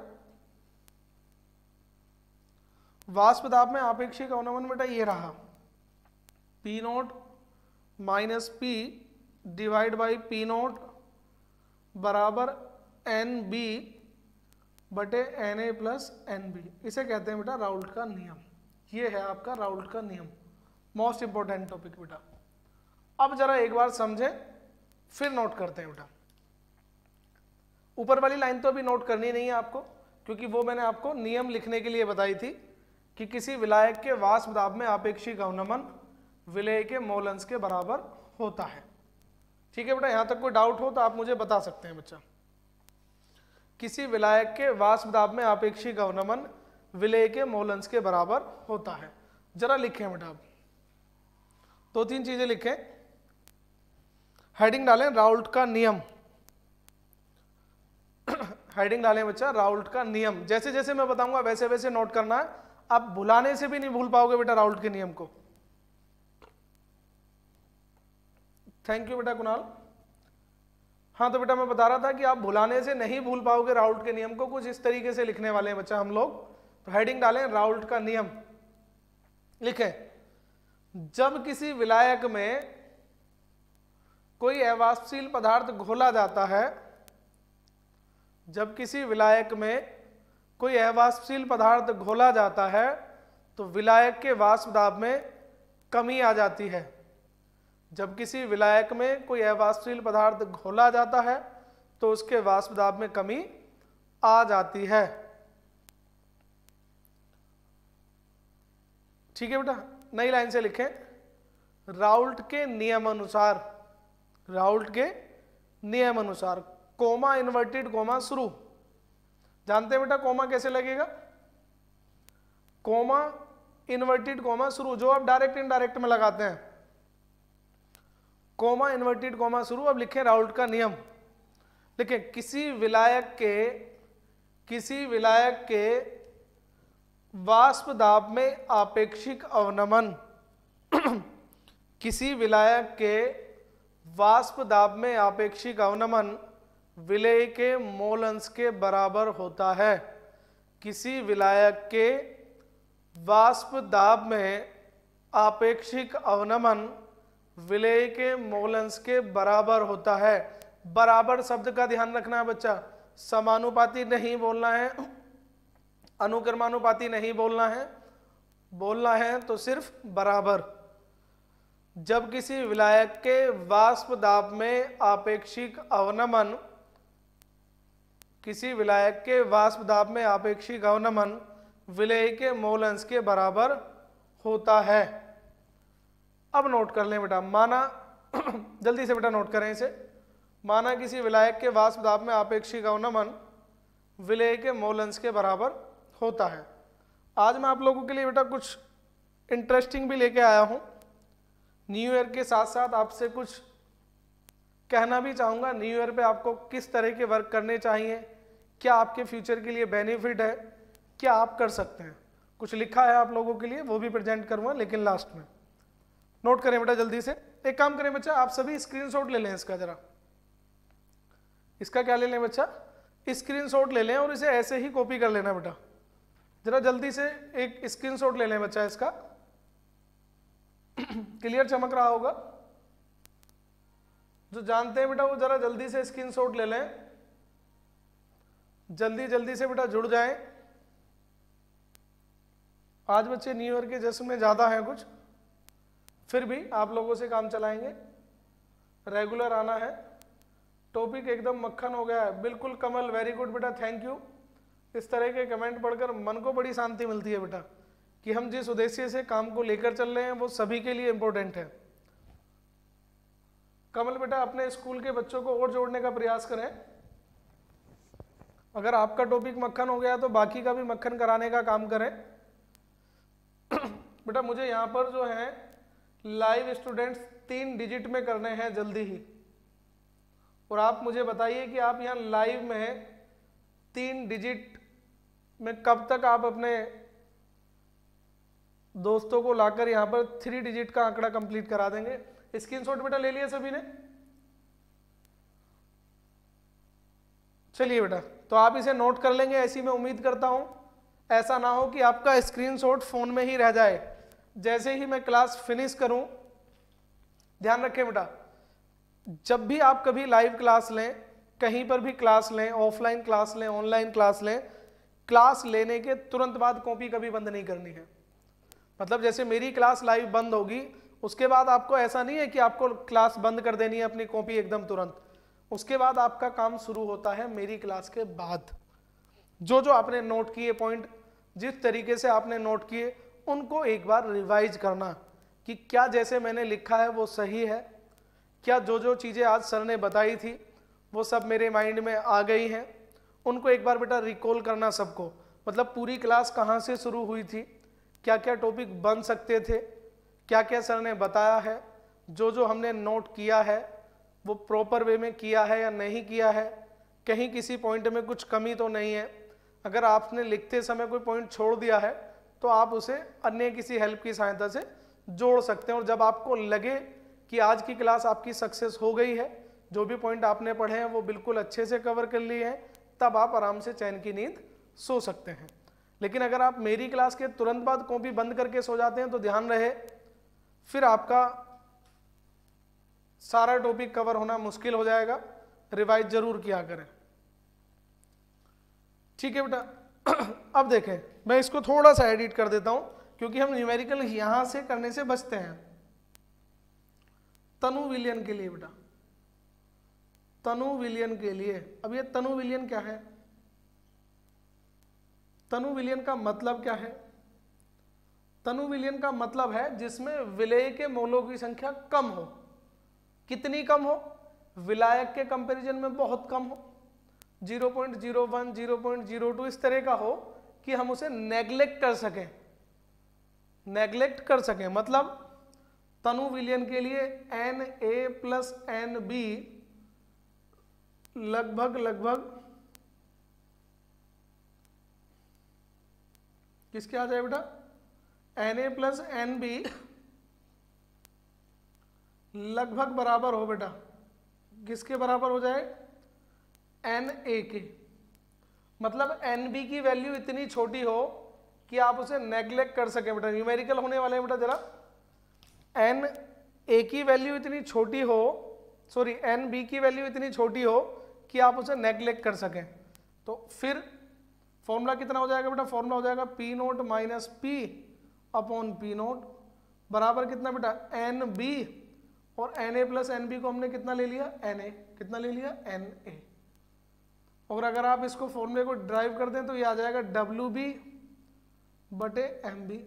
वाष्प दाब में आपेक्षिक अवनमन बेटा ये रहा, P naught minus P divide by P naught बराबर एन बी बटे N A plus N B. इसे कहते हैं बेटा राउल्ट का नियम। ये है आपका राउल्ट का नियम, मोस्ट इंपॉर्टेंट टॉपिक बेटा। अब जरा एक बार समझें फिर नोट करते हैं बेटा। ऊपर वाली लाइन तो अभी नोट करनी नहीं है आपको, क्योंकि वो मैंने आपको नियम लिखने के लिए बताई थी कि किसी विलायक के वाष्प दाब में आपेक्षिक अवनमन विलेय के मोलन्स के बराबर होता है। ठीक है बेटा, यहां तक कोई डाउट हो तो आप मुझे बता सकते हैं बच्चा। किसी विलायक के वाष्प दाब में आपेक्षिक अवनमन विलेय के मोलन्स के बराबर होता है। जरा लिखें बेटा, आप दो तीन चीजें लिखें, हेडिंग डालें राउल्ट का नियम। हेडिंग डालें बच्चा राउल्ट का नियम। जैसे जैसे मैं बताऊंगा वैसे वैसे नोट करना है, आप भुलाने से भी नहीं भूल पाओगे बेटा राउल्ट के नियम को। थैंक यू बेटा कुणाल। हाँ तो बेटा मैं बता रहा था कि आप भुलाने से नहीं भूल पाओगे राउल्ट के नियम को, कुछ इस तरीके से लिखने वाले हैं बच्चा हम लोग। तो हेडिंग डालें राउल्ट का नियम। लिखें, जब किसी विलायक में कोई अवाष्पशील पदार्थ घोला जाता है, जब किसी विलायक में कोई अवाष्पशील पदार्थ घोला जाता है तो विलायक के वाष्प दाब में कमी आ जाती है। जब किसी विलायक में कोई अवाष्पशील पदार्थ घोला जाता है तो उसके वाष्प दाब में कमी आ जाती है। ठीक है बेटा, नई लाइन से लिखें, राउल्ट के नियम अनुसार, राउल्ट के नियम अनुसार, कोमा इन्वर्टेड कोमा शुरू। जानते हैं बेटा कोमा कैसे लगेगा? कोमा इन्वर्टेड कोमा शुरू, जो आप डायरेक्ट इनडायरेक्ट में लगाते हैं, कोमा इन्वर्टेड कोमा शुरू। अब लिखें राउल्ट का नियम। लिखें, किसी विलायक के वाष्प दाब में आपेक्षिक अवनमन किसी विलायक के वाष्प दाब में आपेक्षिक अवनमन विलेय के मोलन्स के बराबर होता है। किसी विलायक के वाष्प दाब में आपेक्षिक अवनमन विलेय के मोलन्स के बराबर होता है। बराबर शब्द का ध्यान रखना है बच्चा, समानुपाती नहीं बोलना है, अनुक्रमानुपाती नहीं बोलना है, बोलना है तो सिर्फ बराबर। जब किसी विलायक के वाष्प दाब में आपेक्षिक अवनमन, किसी विलायक के वाष्प दाब में आपेक्षिक अवनमन विलेय के मोलन्स के बराबर होता है। अब नोट कर लें बेटा, माना जल्दी से बेटा नोट करें इसे, माना किसी विलायक के वाष्प दाब में आपेक्षिक अवनमन विलेय के मोलन्स के बराबर होता है। आज मैं आप लोगों के लिए बेटा कुछ इंटरेस्टिंग भी लेके आया हूँ। न्यू ईयर के साथ साथ आपसे कुछ कहना भी चाहूँगा, न्यू ईयर पे आपको किस तरह के वर्क करने चाहिए, क्या आपके फ्यूचर के लिए बेनिफिट है, क्या आप कर सकते हैं। कुछ लिखा है आप लोगों के लिए, वो भी प्रेजेंट करूँगा लेकिन लास्ट में। नोट करें बेटा जल्दी से। एक काम करें बच्चा, आप सभी स्क्रीनशॉट ले लें इसका, जरा इसका क्या ले लें बच्चा, स्क्रीनशॉट ले लें और इसे ऐसे ही कॉपी कर लेना बेटा। जरा जल्दी से एक स्क्रीनशॉट ले लें बच्चा इसका। क्लियर चमक रहा होगा? जो जानते हैं बेटा वो जरा जल्दी से स्क्रीनशॉट ले लें, जल्दी जल्दी से बेटा जुड़ जाएं। आज बच्चे न्यू ईयर के जश्न में ज्यादा हैं कुछ, फिर भी आप लोगों से काम चलाएंगे, रेगुलर आना है। टॉपिक एकदम मक्खन हो गया है, बिल्कुल कमल, वेरी गुड बेटा, थैंक यू। इस तरह के कमेंट पढ़कर मन को बड़ी शांति मिलती है बेटा कि हम जिस उद्देश्य से काम को लेकर चल रहे हैं वो सभी के लिए इंपॉर्टेंट है। कमल बेटा अपने स्कूल के बच्चों को और जोड़ने का प्रयास करें। अगर आपका टॉपिक मक्खन हो गया तो बाकी का भी मक्खन कराने का काम करें। बेटा मुझे यहाँ पर जो है लाइव स्टूडेंट्स 3 डिजिट में करने हैं जल्दी ही, और आप मुझे बताइए कि आप यहाँ लाइव में 3 डिजिट में कब तक आप अपने दोस्तों को लाकर यहाँ पर 3 डिजिट का आंकड़ा कंप्लीट करा देंगे। स्क्रीनशॉट बेटा ले लिया सभी ने? चलिए बेटा, तो आप इसे नोट कर लेंगे ऐसी मैं उम्मीद करता हूं। ऐसा ना हो कि आपका स्क्रीनशॉट फोन में ही रह जाए। जैसे ही मैं क्लास फिनिश करूं, ध्यान रखें बेटा, जब भी आप कभी लाइव क्लास लें, कहीं पर भी क्लास लें, ऑफलाइन क्लास लें, ऑनलाइन क्लास लें, क्लास लेने के तुरंत बाद कॉपी कभी बंद नहीं करनी है। मतलब जैसे मेरी क्लास लाइव बंद होगी, उसके बाद आपको ऐसा नहीं है कि आपको क्लास बंद कर देनी है अपनी कॉपी एकदम तुरंत। उसके बाद आपका काम शुरू होता है मेरी क्लास के बाद। जो जो आपने नोट किए पॉइंट, जिस तरीके से आपने नोट किए, उनको एक बार रिवाइज करना कि क्या जैसे मैंने लिखा है वो सही है, क्या जो जो चीज़ें आज सर ने बताई थी वो सब मेरे माइंड में आ गई हैं। उनको एक बार बेटा रिकॉल करना सबको, मतलब पूरी क्लास कहाँ से शुरू हुई थी, क्या क्या टॉपिक बन सकते थे, क्या क्या सर ने बताया है, जो जो हमने नोट किया है वो प्रॉपर वे में किया है या नहीं किया है, कहीं किसी पॉइंट में कुछ कमी तो नहीं है। अगर आपने लिखते समय कोई पॉइंट छोड़ दिया है तो आप उसे अन्य किसी हेल्प की सहायता से जोड़ सकते हैं। और जब आपको लगे कि आज की क्लास आपकी सक्सेस हो गई है, जो भी पॉइंट आपने पढ़े हैं वो बिल्कुल अच्छे से कवर कर लिए हैं, तब आप आराम से चैन की नींद सो सकते हैं। लेकिन अगर आप मेरी क्लास के तुरंत बाद कॉपी बंद करके सो जाते हैं तो ध्यान रहे, फिर आपका सारा टॉपिक कवर होना मुश्किल हो जाएगा। रिवाइज जरूर किया करें, ठीक है बेटा। अब देखें, मैं इसको थोड़ा सा एडिट कर देता हूं क्योंकि हम न्यूमेरिकल यहां से करने से बचते हैं। तनु विलियन के लिए बेटा, तनु विलियन के लिए, अब ये तनु विलियन क्या है? तनु विलियन का मतलब क्या है? तनु विलियन का मतलब है जिसमें विलेय के मोलों की संख्या कम हो। कितनी कम हो? विलायक के कंपैरिजन में बहुत कम हो, 0.01, 0.02 इस तरह का हो कि हम उसे नेग्लेक्ट कर सकें, नेग्लेक्ट कर सकें। मतलब तनु विलियन के लिए Na प्लस Nb लगभग किसके आ जाए बेटा? Na प्लस Nb लगभग बराबर हो बेटा, किसके बराबर हो जाए? Na के। मतलब Nb की वैल्यू इतनी छोटी हो कि आप उसे नेग्लेक्ट कर सकें बेटा। न्यूमेरिकल होने वाले हैं बेटा, जरा Na की वैल्यू इतनी छोटी हो, सॉरी Nb की वैल्यू इतनी छोटी हो कि आप उसे नेग्लेक्ट कर सकें। तो फिर फॉर्मूला कितना हो जाएगा बेटा? फॉर्मूला हो जाएगा P note minus P upon P note बराबर कितना बेटा? Nb, और Na प्लस Nb को हमने कितना ले लिया? Na। कितना ले लिया? Na। और अगर आप इसको फॉर्मूले को ड्राइव कर दें तो ये आ जाएगा WB बटे MB।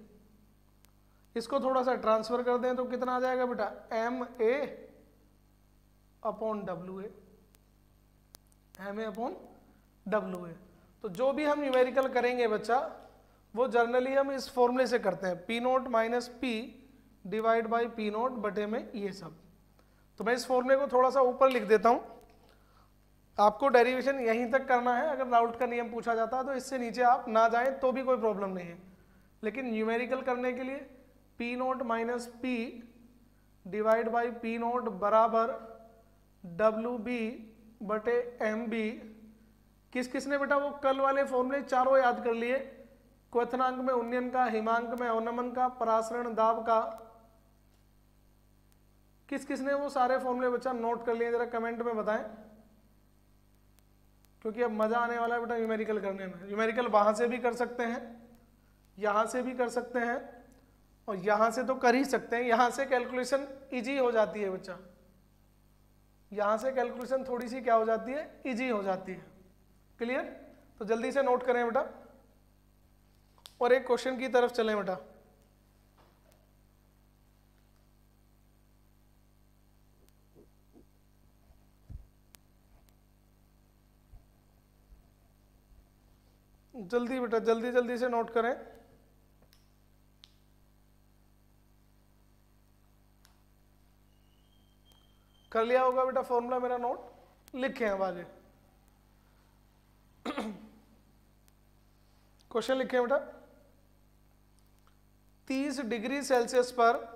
इसको थोड़ा सा ट्रांसफर कर दें तो कितना आ जाएगा बेटा? MA upon WA, MA upon WA। तो जो भी हम न्यूमेरिकल करेंगे बच्चा, वो जर्नली हम इस फॉर्मूले से करते हैं, P note minus P divide by P note बटे में ये सब। तो मैं इस फॉर्मूले को थोड़ा सा ऊपर लिख देता हूं, आपको डेरिवेशन यहीं तक करना है। अगर राउट का नियम पूछा जाता है तो इससे नीचे आप ना जाएं तो भी कोई प्रॉब्लम नहीं है, लेकिन न्यूमेरिकल करने के लिए P note minus P divide by P note बराबर WB बटे MB। किस किसने बेटा वो कल वाले फॉर्मूले चारों याद कर लिए? क्वथनांक में उन्नयन का, हिमांक में अवनमन का, परासरण दाब का। किस किसने वो सारे फॉर्मूले बच्चा नोट कर लिए? जरा कमेंट में बताएं, क्योंकि अब मजा आने वाला है बेटा न्यूमेरिकल करने में। न्यूमेरिकल वहां से भी कर सकते हैं, यहां से भी कर सकते हैं, और यहां से तो कर ही सकते हैं। यहां से कैलकुलेशन इजी हो जाती है बच्चा, यहां से कैलकुलेशन थोड़ी सी क्या हो जाती है? इजी हो जाती है। क्लियर? तो जल्दी से नोट करें बेटा और एक क्वेश्चन की तरफ चलें बेटा। जल्दी बेटा, जल्दी जल्दी से नोट करें। कर लिया होगा बेटा फॉर्मूला मेरा नोट, लिखे हैं अब आगे। क्वेश्चन लिखे हैं बेटा, 30 डिग्री सेल्सियस पर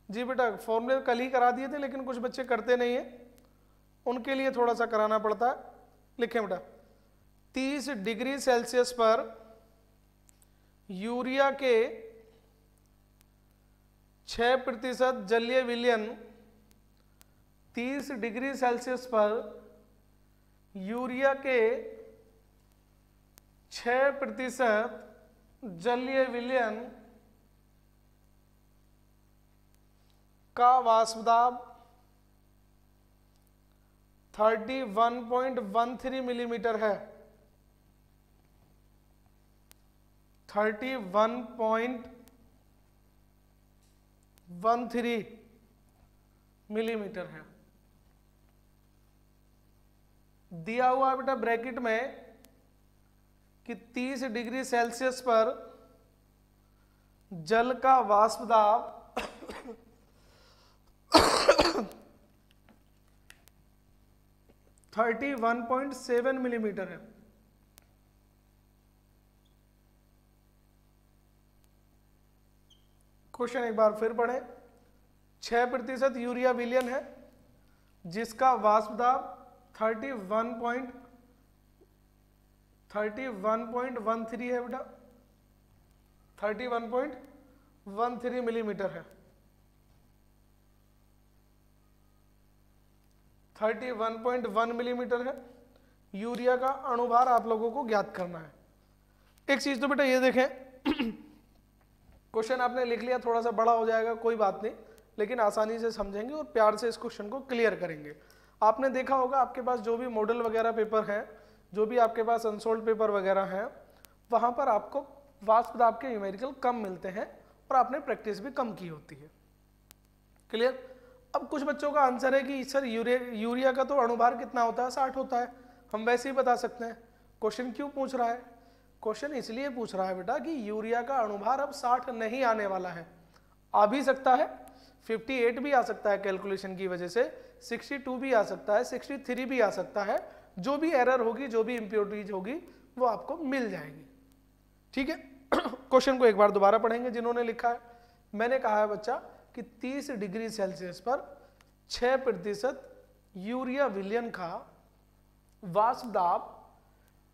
जी बेटा फॉर्मूले कल ही करा दिए थे, लेकिन कुछ बच्चे करते नहीं है, उनके लिए थोड़ा सा कराना पड़ता है। लिखें बेटा, 30 डिग्री सेल्सियस पर यूरिया के 6% जलीय विलयन, 30 डिग्री सेल्सियस पर यूरिया के 6% जलीय विलयन का वाष्प दाब 31.13 मिलीमीटर है। 31.13 मिलीमीटर है। दिया हुआ है बेटा ब्रैकेट में कि 30 डिग्री सेल्सियस पर जल का वाष्प दाब 31.7 मिलीमीटर है। क्वेश्चन एक बार फिर पढ़ें, 6% यूरिया विलयन है जिसका वाष्प दाब 31.13 है बेटा, 31.13 मिलीमीटर है। 31.1 मिलीमीटर है। यूरिया का अणुभार आप लोगों को ज्ञात करना है। एक चीज तो बेटा ये देखें, क्वेश्चन आपने लिख लिया, थोड़ा सा बड़ा हो जाएगा कोई बात नहीं, लेकिन आसानी से समझेंगे और प्यार से इस क्वेश्चन को क्लियर करेंगे। आपने देखा होगा आपके पास जो भी मॉडल वगैरह पेपर हैं, जो भी आपके पास अनसोल्ड पेपर वगैरह हैं, वहां पर आपको वाष्प दाब के न्यूमेरिकल कम मिलते हैं और आपने प्रैक्टिस भी कम की होती है। क्लियर? अब कुछ बच्चों का आंसर है कि सर यूरिया का तो अणुभार कितना होता है, 60 होता है, हम वैसे ही बता सकते हैं। क्वेश्चन क्यों पूछ रहा है? क्वेश्चन इसलिए पूछ रहा है बेटा कि यूरिया का अणुभार अब 60 नहीं आने वाला है। आ भी सकता है, 58 भी आ सकता है कैलकुलेशन की वजह से, 62 भी आ सकता है, 63 भी आ सकता है। जो भी एरर होगी, जो भी इम्प्योरिटीज होगी, वो आपको मिल जाएगी। ठीक है? क्वेश्चन को एक बार दोबारा पढ़ेंगे जिन्होंने लिखा है। मैंने कहा है बच्चा कि 30 डिग्री सेल्सियस पर 6% यूरिया विलयन का वाष्प दाब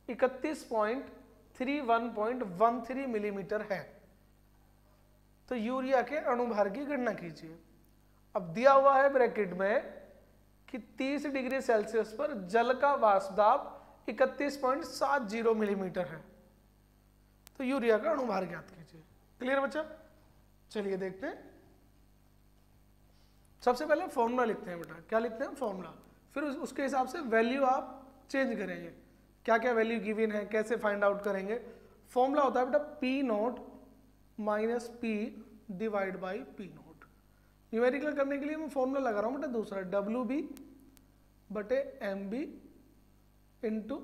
31.13 मिलीमीटर है। तो यूरिया के अणुभार की गणना कीजिए। अब दिया हुआ है ब्रैकेट में कि 30 डिग्री सेल्सियस पर जल का वाष्प दाब 31.70 मिलीमीटर है। तो यूरिया का अणुभार ज्ञात कीजिए। क्लियर बच्चा? चलिए देखते हैं। सबसे पहले फॉर्मूला लिखते हैं बेटा। क्या लिखते हैं? फॉर्मूला। फिर उसके हिसाब से वैल्यू आप चेंज करेंगे, क्या क्या वैल्यू गिवन है, कैसे फाइंड आउट करेंगे। फॉर्मूला होता है बेटा P not minus P divide by P not. Numerical करने के लिए मैं फॉर्मूला लगा रहा हूँ बेटा दूसरा, WB बटे MB into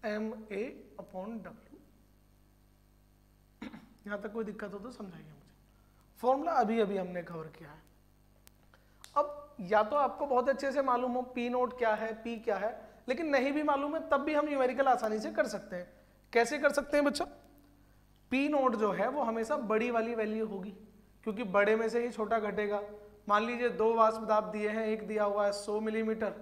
MA upon W। यहाँ तक कोई दिक्कत हो तो समझाइए मुझे। फॉर्मूला अभी अभी हमने कवर किया है। अब या तो आपको बहुत अच्छे से मालूम हो P नोट क्या है, P क्या है, लेकिन नहीं भी मालूम है तब भी हम न्यूमेरिकल आसानी से कर सकते हैं। कैसे कर सकते हैं बच्चा? P नोट जो है वो हमेशा बड़ी वाली वैल्यू होगी, क्योंकि बड़े में से ही छोटा घटेगा। मान लीजिए 2 वाष्प दाब दिए हैं, एक दिया हुआ है 100 मिलीमीटर,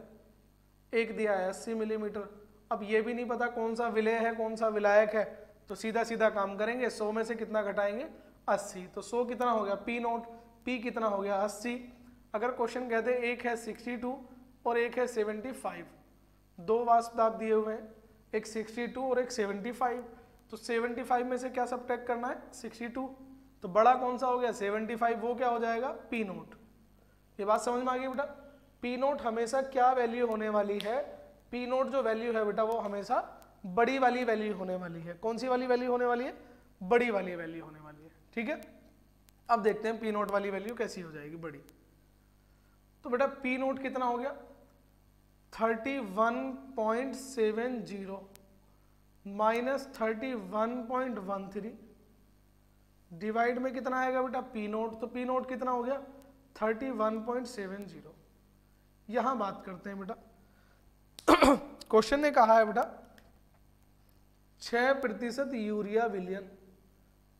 एक दिया है 80 मिलीमीटर। अब ये भी नहीं पता कौन सा विलेय है कौन सा विलायक है, तो सीधा सीधा काम करेंगे, 100 में से कितना घटाएंगे? 80। तो 100 कितना हो गया? P note. P कितना हो गया? 80। अगर क्वेश्चन कहते एक है 62 और एक है 75, 2 वाष्प दाब दिए हुए हैं, एक 62 और एक 75, तो 75 में से क्या सब्ट्रैक्ट करना है? 62। तो बड़ा कौन सा हो गया? 75। वो क्या हो जाएगा? P note. ये बात समझ में आ गई बेटा? P नोट हमेशा क्या वैल्यू होने वाली है? P नोट जो वैल्यू है बेटा वो हमेशा बड़ी वाली वैल्यू होने वाली है। कौन सी वाली वैल्यू होने वाली है? बड़ी वाली वैल्यू होने वाली है। ठीक है? अब देखते हैं P नोट वाली वैल्यू कैसी हो जाएगी, बड़ी। तो बेटा P नोट कितना हो गया? 31.70 माइनस 31.13 डिवाइड में कितना आएगा बेटा पी नोट, तो पी नोट कितना हो गया 31.70। यहां बात करते हैं बेटा क्वेश्चन ने कहा है बेटा 6% यूरिया विलियन,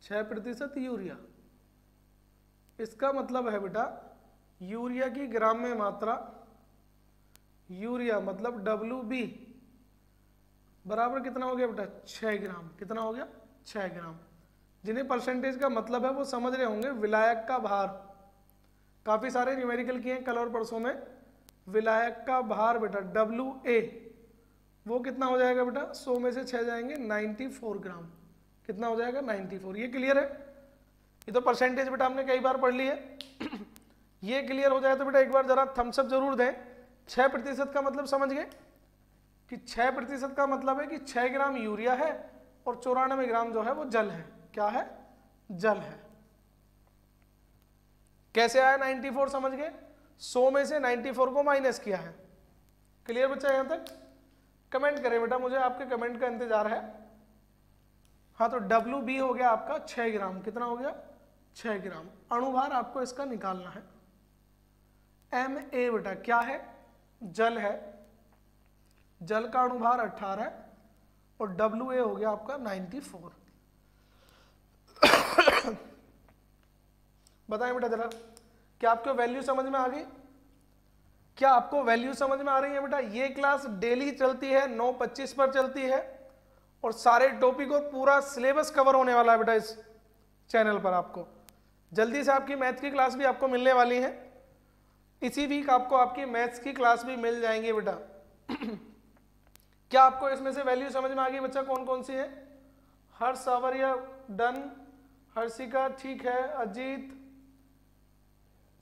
6% यूरिया, इसका मतलब है बेटा यूरिया की ग्राम में मात्रा, यूरिया मतलब WB बराबर कितना हो गया बेटा 6 ग्राम, कितना हो गया 6 ग्राम। जिन्हें परसेंटेज का मतलब है वो समझ रहे होंगे। विलायक का भार, काफी सारे न्यूमेरिकल किए हैं कल और परसों में। विलायक का भार बेटा WA वो कितना हो जाएगा बेटा 100 में से 6 जाएंगे 94 ग्राम, कितना हो जाएगा 94। ये क्लियर है? ये तो परसेंटेज बेटा हमने कई बार पढ़ ली है। ये क्लियर हो जाए तो बेटा एक बार जरा थम्सअप जरूर दें। 6% का मतलब समझ गए कि 6% का मतलब है कि 6 ग्राम यूरिया है और 94 ग्राम जो है वो जल है। क्या है? जल है। कैसे आया 94 समझ गए? 100 में से 94 को माइनस किया है। क्लियर बच्चा यहां तक? कमेंट करें बेटा, मुझे आपके कमेंट का इंतजार है। हाँ तो WB हो गया आपका 6 ग्राम, कितना हो गया 6 ग्राम। अणुभार आपको इसका निकालना है। MA बेटा क्या है? जल है, जल का अणुभार 18 और WA हो गया आपका 94। बताएं बेटा जरा, क्या आपको वैल्यू समझ में आ गई? क्या आपको वैल्यू समझ में आ रही है बेटा? ये क्लास डेली चलती है, 9:25 पर चलती है और सारे टॉपिक और पूरा सिलेबस कवर होने वाला है बेटा इस चैनल पर। आपको जल्दी से आपकी मैथ की क्लास भी आपको मिलने वाली है। इसी वीक आपको आपकी मैथ्स की क्लास भी मिल जाएंगी बेटा। क्या आपको इसमें से वैल्यू समझ में आ गई बच्चा? कौन कौन सी है? हर्ष सावरिया डन, हर्षिका ठीक है, अजीत,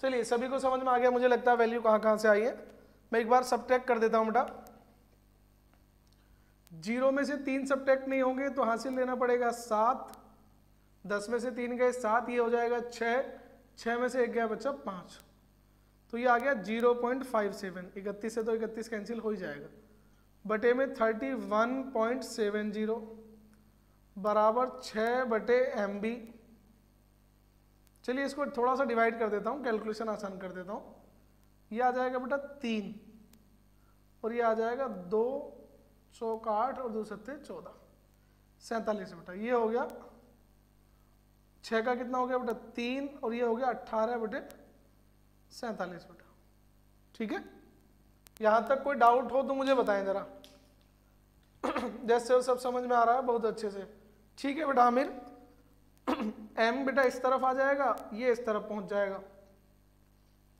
चलिए सभी को समझ में आ गया मुझे लगता है वैल्यू कहां कहां से आई है। मैं एक बार सबट्रैक्ट कर देता हूं बेटा। 0 में से 3 सबट्रैक्ट नहीं होंगे तो हासिल लेना पड़ेगा 7, 10 में से 3 गए 7, ये हो जाएगा 6, 6 में से 1 गया बच्चा 5, तो ये आ गया 0.57। 31 से तो 31 कैंसिल हो ही जाएगा, बटे में 31.70 बराबर 6/MB। चलिए इसको थोड़ा सा डिवाइड कर देता हूँ, कैलकुलेशन आसान कर देता हूँ। ये आ जाएगा बेटा 3 और ये आ जाएगा 2 100 का 8 और 2 7 14, 47 बेटा। ये हो गया 6 का कितना हो गया बेटा 3 और ये हो गया 18/47 बेटा। ठीक है, यहां तक कोई डाउट हो तो मुझे बताएं जरा। जैसे वो सब समझ में आ रहा है बहुत अच्छे से। ठीक है बेटा आमिर, M बेटा इस तरफ आ जाएगा, ये इस तरफ पहुंच जाएगा,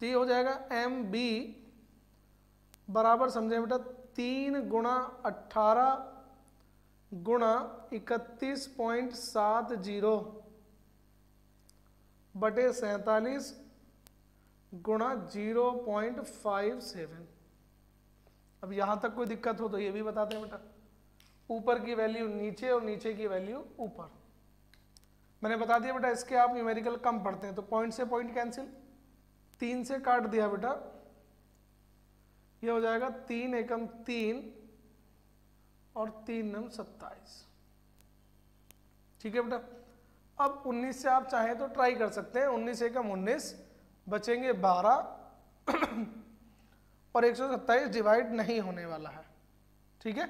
तो ये हो जाएगा MB बराबर समझे बेटा 3 गुणा 18 गुणा 31.70 बटे 47 गुणा 0.57। अब यहां तक कोई दिक्कत हो तो ये भी बताते हैं बेटा। ऊपर की वैल्यू नीचे और नीचे की वैल्यू ऊपर। मैंने बता दिया बेटा, इसके आप न्यूमेरिकल कम पढ़ते हैं तो पॉइंट से पॉइंट कैंसिल, 3 से काट दिया बेटा, ये हो जाएगा 3 एकम 3 और 3 नम 27। ठीक है बेटा। अब 19 से आप चाहें तो ट्राई कर सकते हैं। 19 एकम 19 बचेंगे 12 और 127 डिवाइड नहीं होने वाला है। ठीक है,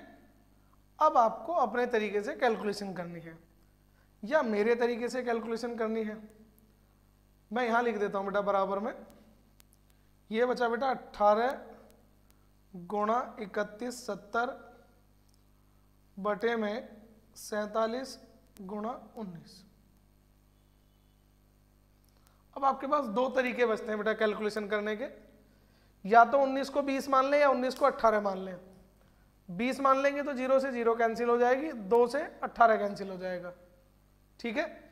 अब आपको अपने तरीके से कैलकुलेशन करनी है या मेरे तरीके से कैलकुलेशन करनी है। मैं यहां लिख देता हूं बेटा बराबर में, ये बचा बेटा 18 गुणा 31 70 बटे में 47 गुणा 19। अब आपके पास 2 तरीके बचते हैं बेटा कैलकुलेशन करने के, या तो 19 को 20 मान लें या 19 को 18 मान लें। 20 मान लेंगे तो 0 से 0 कैंसिल हो जाएगी, 2 से 18 कैंसिल हो जाएगा। ठीक है,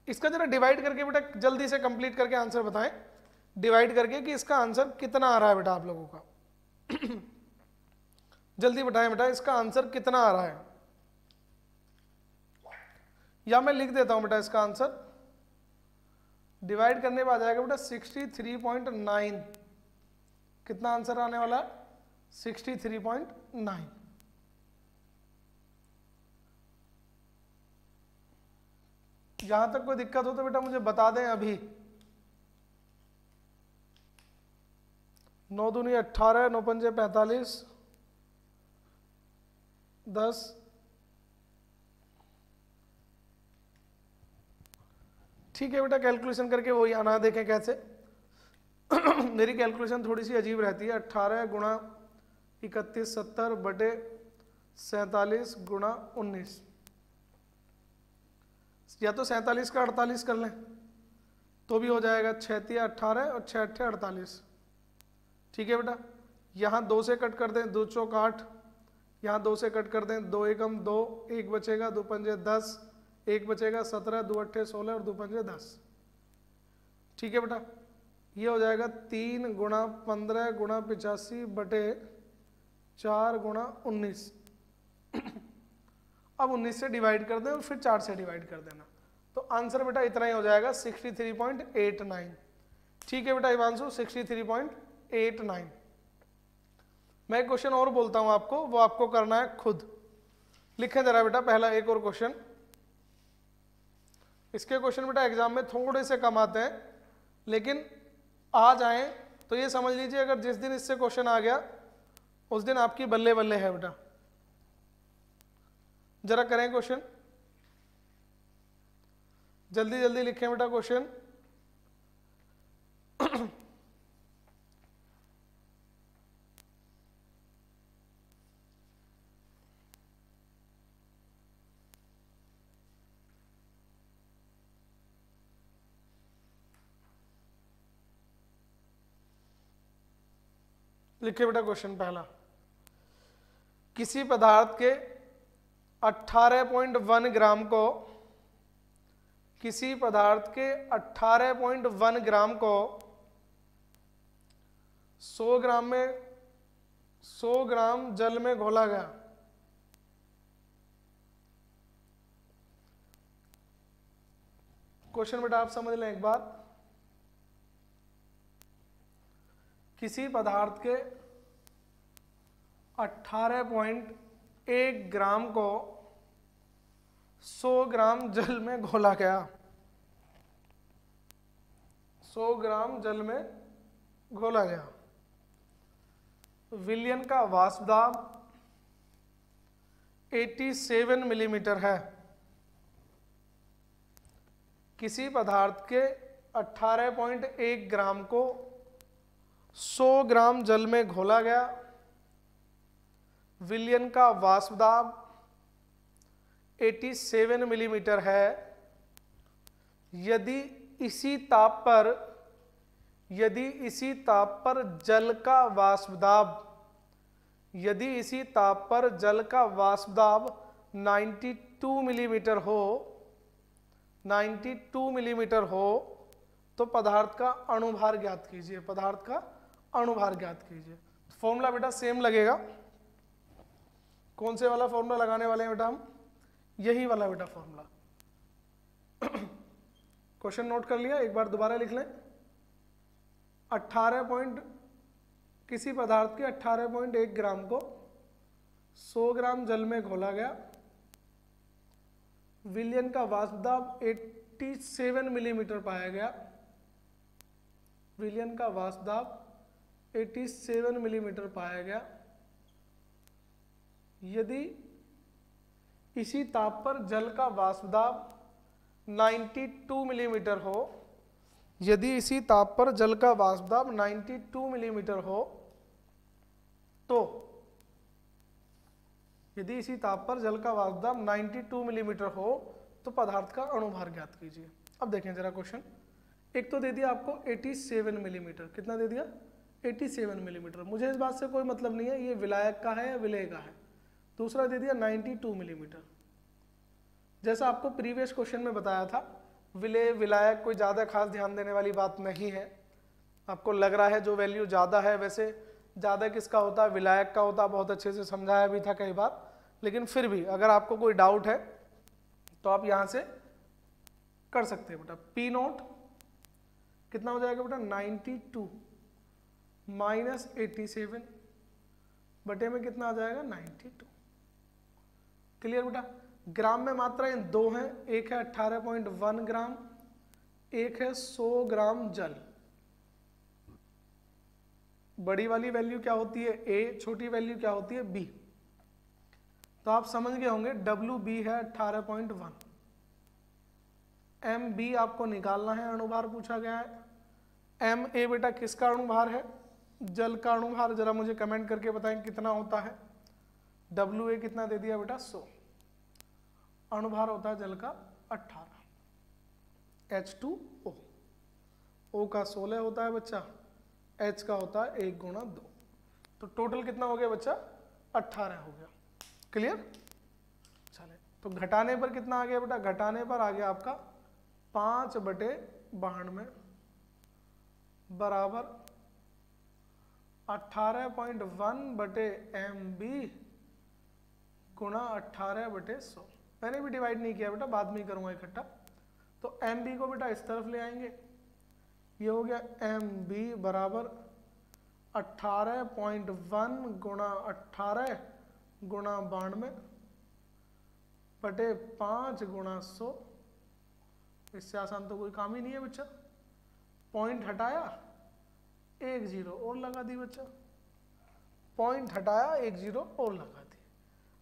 इसका जरा डिवाइड करके बेटा जल्दी से कंप्लीट करके आंसर बताएं, डिवाइड करके कि इसका आंसर कितना आ रहा है बेटा आप लोगों का। जल्दी बताएं बेटा इसका आंसर कितना आ रहा है, या मैं लिख देता हूं बेटा इसका आंसर। डिवाइड करने पर आ जाएगा बेटा 63.9। कितना आंसर आने वाला है 63.9। यहां तक कोई दिक्कत हो तो बेटा मुझे बता दें अभी। 9 दूनी 18, 9 पंजे 45, 10, ठीक है बेटा, कैलकुलेशन करके वही आना है, देखें कैसे। मेरी कैलकुलेशन थोड़ी सी अजीब रहती है। 18 गुणा 31 70 बटे 47 गुणा 19, या तो 47 का 48 कर लें तो भी हो जाएगा। 6 तिया 18 और 6 अट्ठे 48, ठीक है बेटा। यहाँ 2 से कट कर दें, 2 चौक 8, यहाँ 2 से कट कर दें, 2 एकम 2, 1 बचेगा, 2 पंजे 10, 1 बचेगा 17, 2 अट्ठे 16 और 2 पंजे 10, ठीक है बेटा। ये हो जाएगा 3 गुणा 15 गुणा 85 बटे 4 गुणा 19। अब 19 से डिवाइड कर दें और फिर 4 से डिवाइड कर देना, तो आंसर बेटा इतना ही हो जाएगा 63.89, ठीक है बेटा हिमांशु, 63.89। मैं क्वेश्चन और बोलता हूं आपको, वो आपको करना है खुद। लिखें जरा बेटा पहला एक और क्वेश्चन। इसके क्वेश्चन बेटा एग्जाम में थोड़े से कम आते हैं, लेकिन आ जाएं तो ये समझ लीजिए अगर जिस दिन इससे क्वेश्चन आ गया उस दिन आपकी बल्ले बल्ले है बेटा। जरा करें क्वेश्चन, जल्दी जल्दी लिखें बेटा क्वेश्चन। लिखिए बेटा क्वेश्चन पहला। किसी पदार्थ के 18.1 ग्राम को, किसी पदार्थ के 18.1 ग्राम को 100 ग्राम में 100 ग्राम जल में घोला गया। क्वेश्चन बेटा आप समझ लें एक बार। किसी पदार्थ के 18.1 ग्राम को 100 ग्राम जल में घोला गया। 100 ग्राम जल में घोला गया। विलयन का वाष्प दाब 87 मिलीमीटर है। किसी पदार्थ के 18.1 ग्राम को 100 ग्राम जल में घोला गया। विलयन का वाष्प दाब 87 मिलीमीटर है। यदि इसी ताप पर जल का वाष्प दाब, यदि इसी ताप पर जल का वाष्प दाब 92 मिलीमीटर हो, 92 मिलीमीटर हो, तो पदार्थ का अणुभार ज्ञात कीजिए। पदार्थ का अणुभार ज्ञात कीजिए। फॉर्मूला बेटा सेम लगेगा। कौन से वाला फॉर्मूला लगाने वाले हैं बेटा हम? यही वाला बेटा फॉर्मूला। क्वेश्चन नोट कर लिया, एक बार दोबारा लिख लें। 18 किसी पदार्थ के 18.1 ग्राम को 100 ग्राम जल में घोला गया। विलयन का वाष्प दाब 87 मिलीमीटर पाया गया। विलयन का वाष्प दाब 87 मिलीमीटर पाया गया। यदि इसी ताप पर जल का वाष्प दाब 92 मिलीमीटर हो, यदि इसी ताप पर जल का वाष्प दाब 92 मिलीमीटर हो, तो यदि इसी ताप पर जल का वाष्प दाब 92 मिलीमीटर हो तो पदार्थ का अणुभार ज्ञात कीजिए। अब देखें जरा क्वेश्चन। एक तो दे दिया आपको 87 मिलीमीटर, कितना दे दिया? 87 मिलीमीटर। मुझे इस बात से कोई मतलब नहीं है ये विलायक का है या विलेय का है। दूसरा दे दिया 92 मिलीमीटर। जैसा आपको प्रीवियस क्वेश्चन में बताया था, विलेय विलायक कोई ज़्यादा खास ध्यान देने वाली बात नहीं है। आपको लग रहा है जो वैल्यू ज़्यादा है, वैसे ज़्यादा किसका होता है? विलायक का होता है। बहुत अच्छे से समझाया भी था कई बार, लेकिन फिर भी अगर आपको कोई डाउट है तो आप यहाँ से कर सकते हैं बेटा। पी नोट कितना हो जाएगा बेटा? 92 माइनस 87 बटे में कितना आ जाएगा 92। क्लियर बेटा। ग्राम में मात्राएं दो हैं, एक है 18.1 ग्राम, एक है 100 ग्राम जल। बड़ी वाली वैल्यू क्या होती है A, छोटी वैल्यू क्या होती है B। तो आप समझ गए होंगे WB है 18.1। MB आपको निकालना है, अणुभार पूछा गया है। MA बेटा किसका अणुभार है, जल का अणुभार। जरा मुझे कमेंट करके बताएं कितना होता है। WA कितना दे दिया बेटा 100, अणुभार होता है जल का 18। H2O, O का 16 होता है बच्चा, H का होता है 1 गुणा 2। तो टोटल कितना हो गया बच्चा 18 हो गया। क्लियर। चले तो घटाने पर कितना आ गया बेटा, घटाने पर आ गया आपका 5/92 बराबर 18.1/MB गुणा 18/100। मैंने भी डिवाइड नहीं किया बेटा, बाद में ही करूंगा इकट्ठा। तो MB को बेटा इस तरफ ले आएंगे, ये हो गया MB बराबर 18.1 गुणा 18 गुणा 92 बटे 5 गुणा 100। इससे आसान तो कोई काम ही नहीं है बच्चा। पॉइंट हटाया, 1 0 और लगा दी बच्चा, पॉइंट हटाया 1 0 और लगा दी।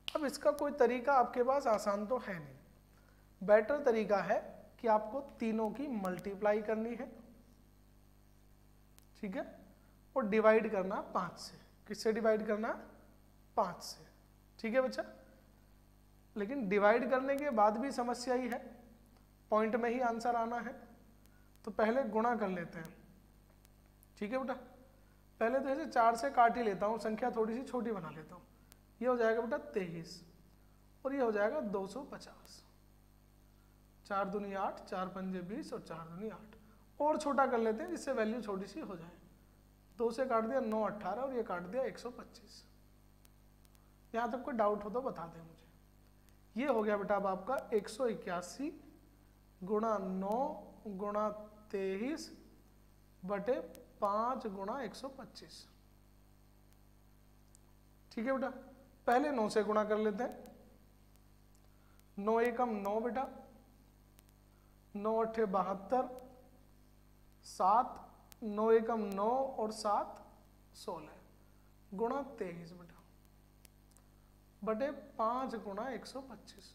अब इसका कोई तरीका आपके पास आसान तो है नहीं। बेटर तरीका है कि आपको तीनों की मल्टीप्लाई करनी है, ठीक है, और डिवाइड करना 5 से। किससे डिवाइड करना, 5 से, ठीक है बच्चा। लेकिन डिवाइड करने के बाद भी समस्या ही है, पॉइंट में ही आंसर आना है। तो पहले गुणा कर लेते हैं, ठीक है बेटा। पहले तो ऐसे 4 से काट ही लेता हूँ, संख्या थोड़ी सी छोटी बना लेता हूँ। ये हो जाएगा बेटा 23 और ये हो जाएगा 250। 4 दूनी 8, 4 पंजे 20 और 4 दूनी 8। और छोटा कर लेते हैं जिससे वैल्यू छोटी सी हो जाए। 2 से काट दिया 9 18 और ये काट दिया 125। यहाँ तक कोई डाउट हो तो बता दें मुझे। ये हो गया बेटा अब आपका 181 गुणा 9 गुणा 23 बटे 5 गुणा 125, ठीक है बेटा। पहले 9 से गुणा कर लेते हैं। 9 एकम 9 बेटा, 9 अट्ठे 72, 7, 9 एकम 9 और 7 16 गुणा 23 बेटा बटे 5 गुणा 125।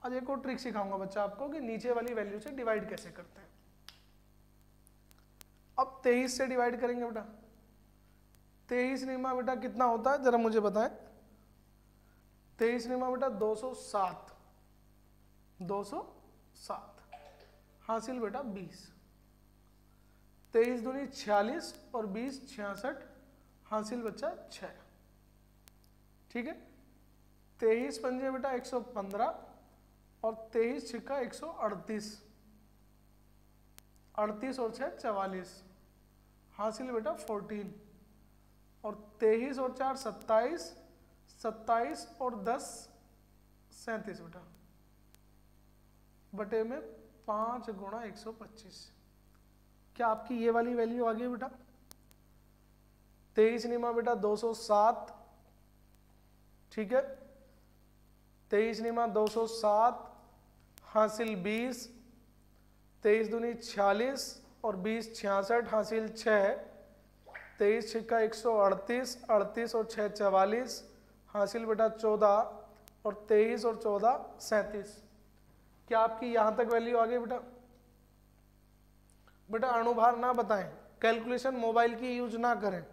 आज एक और ट्रिक सिखाऊंगा बच्चा आपको कि नीचे वाली वैल्यू से डिवाइड कैसे करते हैं। अब 23 से डिवाइड करेंगे बेटा। 23 निमा बेटा कितना होता है जरा मुझे बताएं। 23 निमा बेटा 207, 207 हासिल बेटा 20। 23 दूनी 46 और 20 66 हासिल बच्चा 6, ठीक है। 23 पंजे बेटा 115 और 23 छिक्का 138, 38 और 6 44 हासिल बेटा 14 और 23 और 4 27, 27 और 10 37 बेटा बटे में 5 गुणा 125। क्या आपकी ये वाली वैल्यू आ गई बेटा। 23 निमा बेटा 207, ठीक है। 23 निमा 207 हासिल 20, 23 दूनी 46 और 20 66 हासिल 6, 23 छिक्का 138, 38 और 6 44 हासिल बेटा 14 और 23 और 14 37। क्या आपकी यहां तक वैल्यू आ गई बेटा। बेटा अणुभार ना बताएं, कैलकुलेशन मोबाइल की यूज ना करें।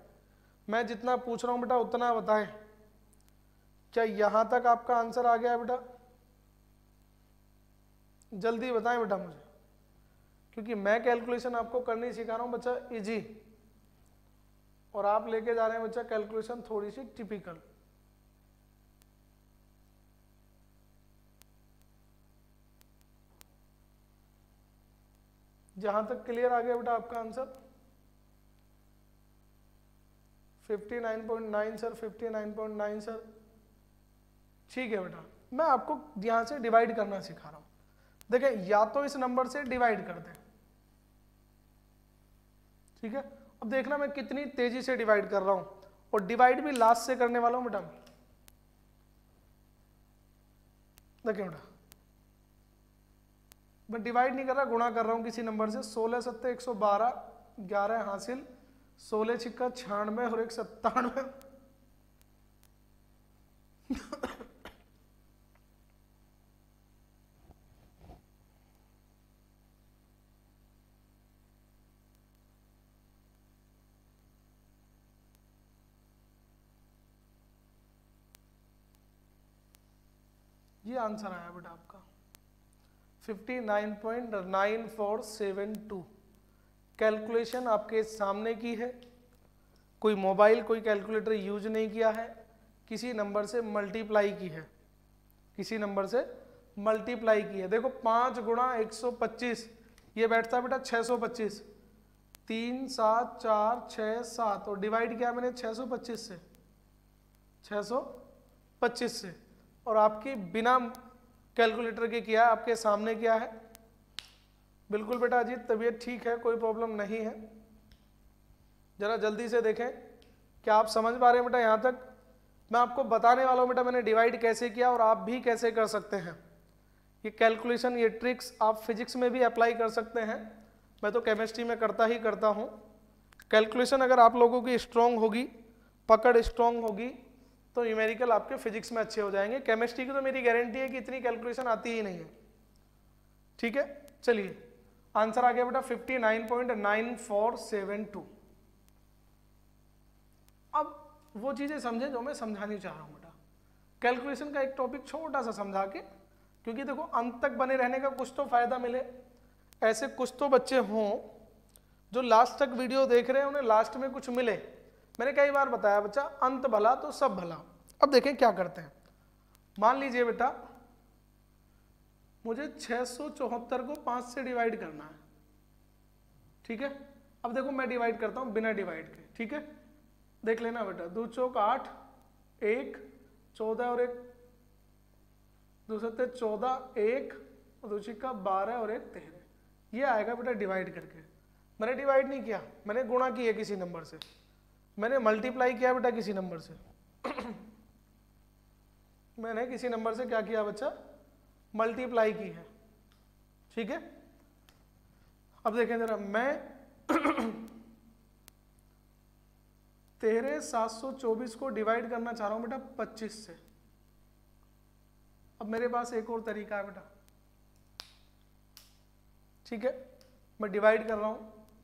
मैं जितना पूछ रहा हूं बेटा उतना बताएं। क्या यहां तक आपका आंसर आ गया है बेटा, जल्दी बताएं बेटा मुझे, क्योंकि मैं कैलकुलेशन आपको करनी सिखा रहा हूं बच्चा इजी, और आप लेके जा रहे हैं बच्चा कैलकुलेशन थोड़ी सी टिपिकल। जहां तक क्लियर आ गया बेटा आपका आंसर 59.9 सर, 59.9 सर, ठीक है बेटा। मैं आपको यहां से डिवाइड करना सिखा रहा हूं। देखिए या तो इस नंबर से डिवाइड कर दें, ठीक है। अब देखना मैं कितनी तेजी से डिवाइड कर रहा हूं और डिवाइड भी लास्ट से करने वाला हूं बेटा। देखिए बेटा, मैं डिवाइड नहीं कर रहा, गुणा कर रहा हूं किसी नंबर से। 16 सत्ते 112, 11 हासिल, 16 छिक्का 96 और 1 97। ये आंसर आया बेटा आपका 59.9472। कैलकुलेशन आपके सामने की है, कोई मोबाइल कोई कैलकुलेटर यूज नहीं किया है, किसी नंबर से मल्टीप्लाई की है, किसी नंबर से मल्टीप्लाई की है। देखो 5 गुणा 125 ये बैठता है बेटा 625, 3 7 4 6 7 और डिवाइड किया मैंने 625 से, 625 से, और आपकी बिना कैलकुलेटर के किया, आपके सामने किया है। बिल्कुल बेटा अजीत, तबीयत ठीक है, कोई प्रॉब्लम नहीं है। जरा जल्दी से देखें, क्या आप समझ पा रहे हैं बेटा? यहाँ तक मैं आपको बताने वाला हूँ बेटा मैंने डिवाइड कैसे किया और आप भी कैसे कर सकते हैं। ये कैलकुलेशन, ये ट्रिक्स आप फिजिक्स में भी अप्लाई कर सकते हैं, मैं तो केमिस्ट्री में करता ही करता हूँ। कैलकुलेशन अगर आप लोगों की स्ट्रॉन्ग होगी, पकड़ स्ट्रॉन्ग होगी, तो न्यूमेरिकल आपके फिजिक्स में अच्छे हो जाएंगे। केमिस्ट्री की तो मेरी गारंटी है कि इतनी कैलकुलेशन आती ही नहीं है। ठीक है, चलिए आंसर आ गया बेटा 59.9472। अब वो चीजें समझे जो मैं समझानी चाह रहा हूं बेटा। कैलकुलेशन का एक टॉपिक छोटा सा समझा के, क्योंकि देखो अंत तक बने रहने का कुछ तो फायदा मिले। ऐसे कुछ तो बच्चे हों जो लास्ट तक वीडियो देख रहे हैं, उन्हें लास्ट में कुछ मिले। मैंने कई बार बताया बच्चा, अंत भला तो सब भला। अब देखें क्या करते हैं। मान लीजिए बेटा मुझे 674 को 5 से डिवाइड करना है। ठीक है, अब देखो मैं डिवाइड करता हूं बिना डिवाइड के। ठीक है, देख लेना बेटा, 2 चौक 8, 1 14 और 1 2 सत्ते 14, 1 और 2 छिक्का 12 और 1 13। ये आएगा बेटा डिवाइड करके। मैंने डिवाइड नहीं किया, मैंने गुणा किया किसी नंबर से, मैंने मल्टीप्लाई किया बेटा किसी नंबर से। मैंने किसी नंबर से क्या किया बच्चा? मल्टीप्लाई की है। ठीक है, अब देखें जरा, मैं 13,724 को डिवाइड करना चाह रहा हूं बेटा 25 से। अब मेरे पास एक और तरीका है बेटा। ठीक है, मैं डिवाइड कर रहा हूं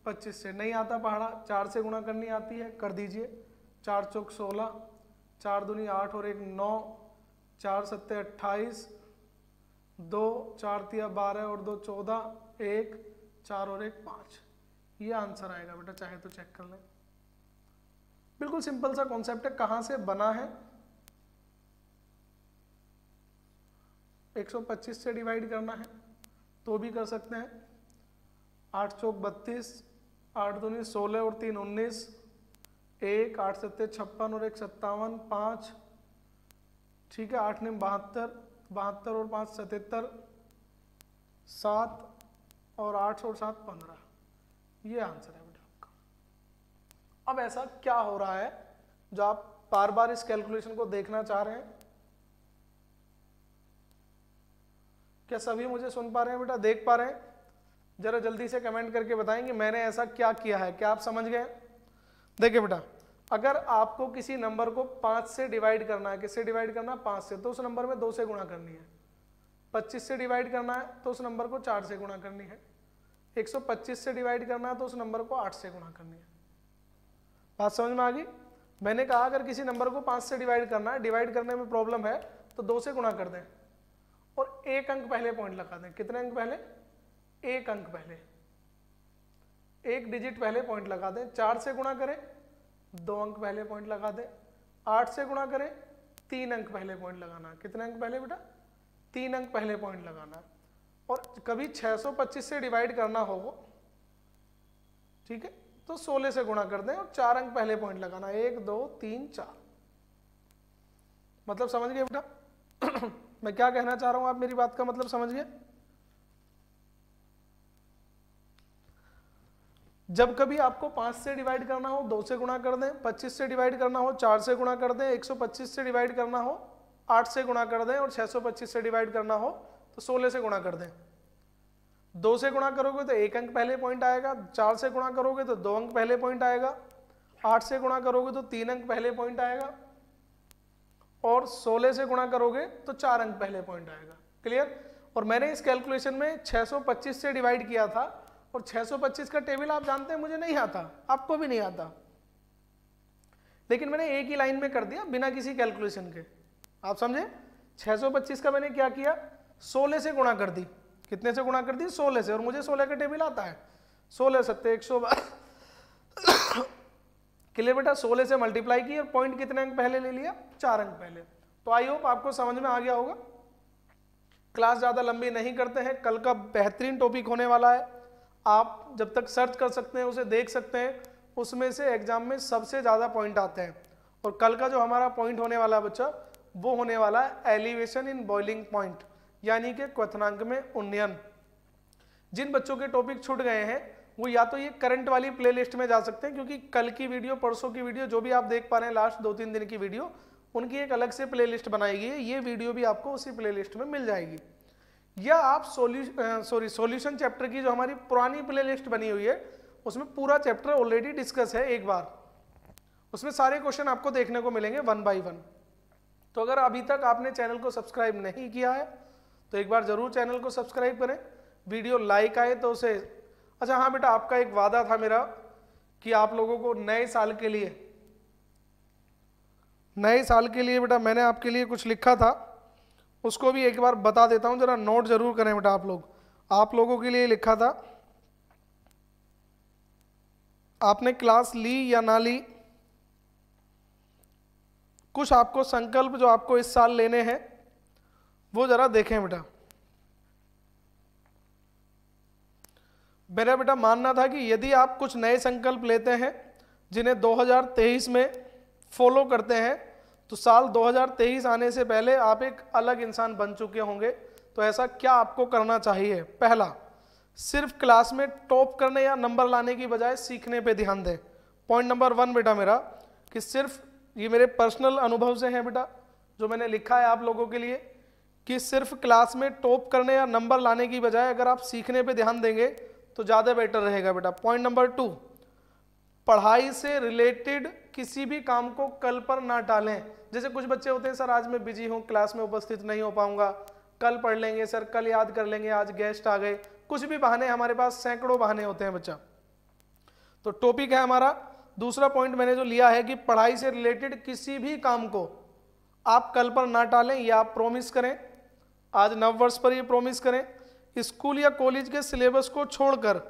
25 से। नहीं आता पहाड़ा, 4 से गुणा करनी आती है, कर दीजिए। 4 चौक 16, 4 दूनी 8 और 1 9, 4 सत्ते 28, 2 4 तिया 12 और 2 14, 1 4 और 1 5। ये आंसर आएगा बेटा, चाहे तो चेक कर लें। बिल्कुल सिंपल सा कॉन्सेप्ट है। कहां से बना है? 125 से डिवाइड करना है तो भी कर सकते हैं। 8 चौक 32, 8 दूनी 16 और 3 19, 1 8 सत्ते 56 और 1 57, 5। ठीक है, 8 ने 72, 72 और 5 77, 7 और 8 और 7 15। ये आंसर है बेटा आपका। अब ऐसा क्या हो रहा है जो आप बार बार इस कैलकुलेशन को देखना चाह रहे हैं? क्या सभी मुझे सुन पा रहे हैं बेटा, देख पा रहे हैं? जरा जल्दी से कमेंट करके बताएंगे मैंने ऐसा क्या किया है। क्या आप समझ गए? देखिए बेटा, अगर आपको किसी नंबर को 5 से डिवाइड करना है, किससे डिवाइड करना है? 5 से, तो उस नंबर में 2 से गुणा करनी है। 25 से डिवाइड करना है तो उस नंबर को 4 से गुणा करनी है। 125 से डिवाइड करना है तो उस नंबर को 8 से गुणा करनी है। बात समझ में आ गई? मैंने कहा अगर किसी नंबर को 5 से डिवाइड करना है, डिवाइड करने में प्रॉब्लम है तो 2 से गुणा कर दें और 1 अंक पहले पॉइंट लगा दें। कितने अंक पहले? 1 अंक पहले, 1 डिजिट पहले पॉइंट लगा दें। 4 से गुणा करें, 2 अंक पहले पॉइंट लगा दें। 8 से गुणा करें, 3 अंक पहले पॉइंट लगाना है। कितने अंक पहले बेटा? 3 अंक पहले पॉइंट लगाना है। और कभी 625 से डिवाइड करना हो, ठीक है, तो 16 से गुणा कर दें और 4 अंक पहले पॉइंट लगाना, 1 2 3 4। मतलब समझ गए बेटा? मैं क्या कहना चाह रहा हूं, आप मेरी बात का मतलब समझ गए? जब कभी आपको 5 से डिवाइड करना हो 2 से गुणा कर दें, 25 से डिवाइड करना हो 4 से गुणा कर दें, 125 से डिवाइड करना हो 8 से गुणा कर दें और 625 से डिवाइड करना हो तो 16 से गुणा कर दें। 2 से गुणा करोगे तो 1 अंक पहले पॉइंट आएगा, 4 से गुणा करोगे तो 2 अंक पहले पॉइंट आएगा, 8 से गुणा करोगे तो 3 अंक पहले पॉइंट आएगा और 16 से गुणा करोगे तो 4 अंक पहले पॉइंट आएगा। क्लियर? और मैंने इस कैलकुलेशन में 625 से डिवाइड किया था और 625 का टेबल आप जानते हैं मुझे नहीं आता, आपको भी नहीं आता, लेकिन मैंने एक ही लाइन में कर दिया बिना किसी कैलकुलेशन के। आप समझे? 625 का मैंने क्या किया, 16 से गुणा कर दी। कितने से गुणा कर दी? 16 से। और मुझे 16 का टेबल आता है, 16 सत्ते 100। क्लियर बेटा? 16 से मल्टीप्लाई की और पॉइंट कितने अंक पहले ले लिया? 4 अंक पहले। तो आई होप आपको समझ में आ गया होगा। क्लास ज्यादा लंबी नहीं करते हैं, कल का बेहतरीन टॉपिक होने वाला है। आप जब तक सर्च कर सकते हैं उसे देख सकते हैं, उसमें से एग्जाम में सबसे ज्यादा पॉइंट आते हैं। और कल का जो हमारा पॉइंट होने वाला है बच्चा, वो होने वाला है एलिवेशन इन बॉइलिंग पॉइंट, यानी कि क्वथनांक में उन्नयन। जिन बच्चों के टॉपिक छूट गए हैं वो या तो ये करंट वाली प्लेलिस्ट में जा सकते हैं, क्योंकि कल की वीडियो, परसों की वीडियो, जो भी आप देख पा रहे हैं लास्ट 2-3 दिन की वीडियो, उनकी एक अलग से प्लेलिस्ट बनाई गई है। ये वीडियो भी आपको उसी प्लेलिस्ट में मिल जाएगी। या आप सॉल्यूशन चैप्टर की जो हमारी पुरानी प्लेलिस्ट बनी हुई है उसमें पूरा चैप्टर ऑलरेडी डिस्कस है एक बार, उसमें सारे क्वेश्चन आपको देखने को मिलेंगे 1 बाय 1। तो अगर अभी तक आपने चैनल को सब्सक्राइब नहीं किया है तो एक बार जरूर चैनल को सब्सक्राइब करें। वीडियो लाइक आए तो उसे, अच्छा हाँ बेटा, आपका एक वादा था मेरा कि आप लोगों को नए साल के लिए बेटा मैंने आपके लिए कुछ लिखा था, उसको भी एक बार बता देता हूं, जरा नोट जरूर करें बेटा। आप लोगों के लिए लिखा था, आपने क्लास ली या ना ली, कुछ आपको संकल्प जो आपको इस साल लेने हैं वो जरा देखें बेटा। मेरा बेटा मानना था कि यदि आप कुछ नए संकल्प लेते हैं जिन्हें 2023 में फॉलो करते हैं तो साल 2023 आने से पहले आप एक अलग इंसान बन चुके होंगे। तो ऐसा क्या आपको करना चाहिए? पहला, सिर्फ क्लास में टॉप करने या नंबर लाने की बजाय सीखने पे ध्यान दें। पॉइंट नंबर 1 बेटा मेरा, कि सिर्फ, ये मेरे पर्सनल अनुभव से है बेटा जो मैंने लिखा है आप लोगों के लिए, कि सिर्फ क्लास में टॉप करने या नंबर लाने की बजाय अगर आप सीखने पे ध्यान देंगे तो ज़्यादा बेटर रहेगा बेटा। पॉइंट नंबर 2, पढ़ाई से रिलेटेड किसी भी काम को कल पर ना टालें। जैसे कुछ बच्चे होते हैं, सर आज मैं बिजी हूँ, क्लास में उपस्थित नहीं हो पाऊंगा, कल पढ़ लेंगे सर, कल याद कर लेंगे, आज गेस्ट आ गए, कुछ भी बहाने, हमारे पास सैकड़ों बहाने होते हैं बच्चा। तो टॉपिक है हमारा, दूसरा पॉइंट मैंने जो लिया है कि पढ़ाई से रिलेटेड किसी भी काम को आप कल पर ना टालें, ये आप प्रॉमिस करें। आज नववर्ष पर ये प्रॉमिस करें। स्कूल या कॉलेज के सिलेबस को छोड़कर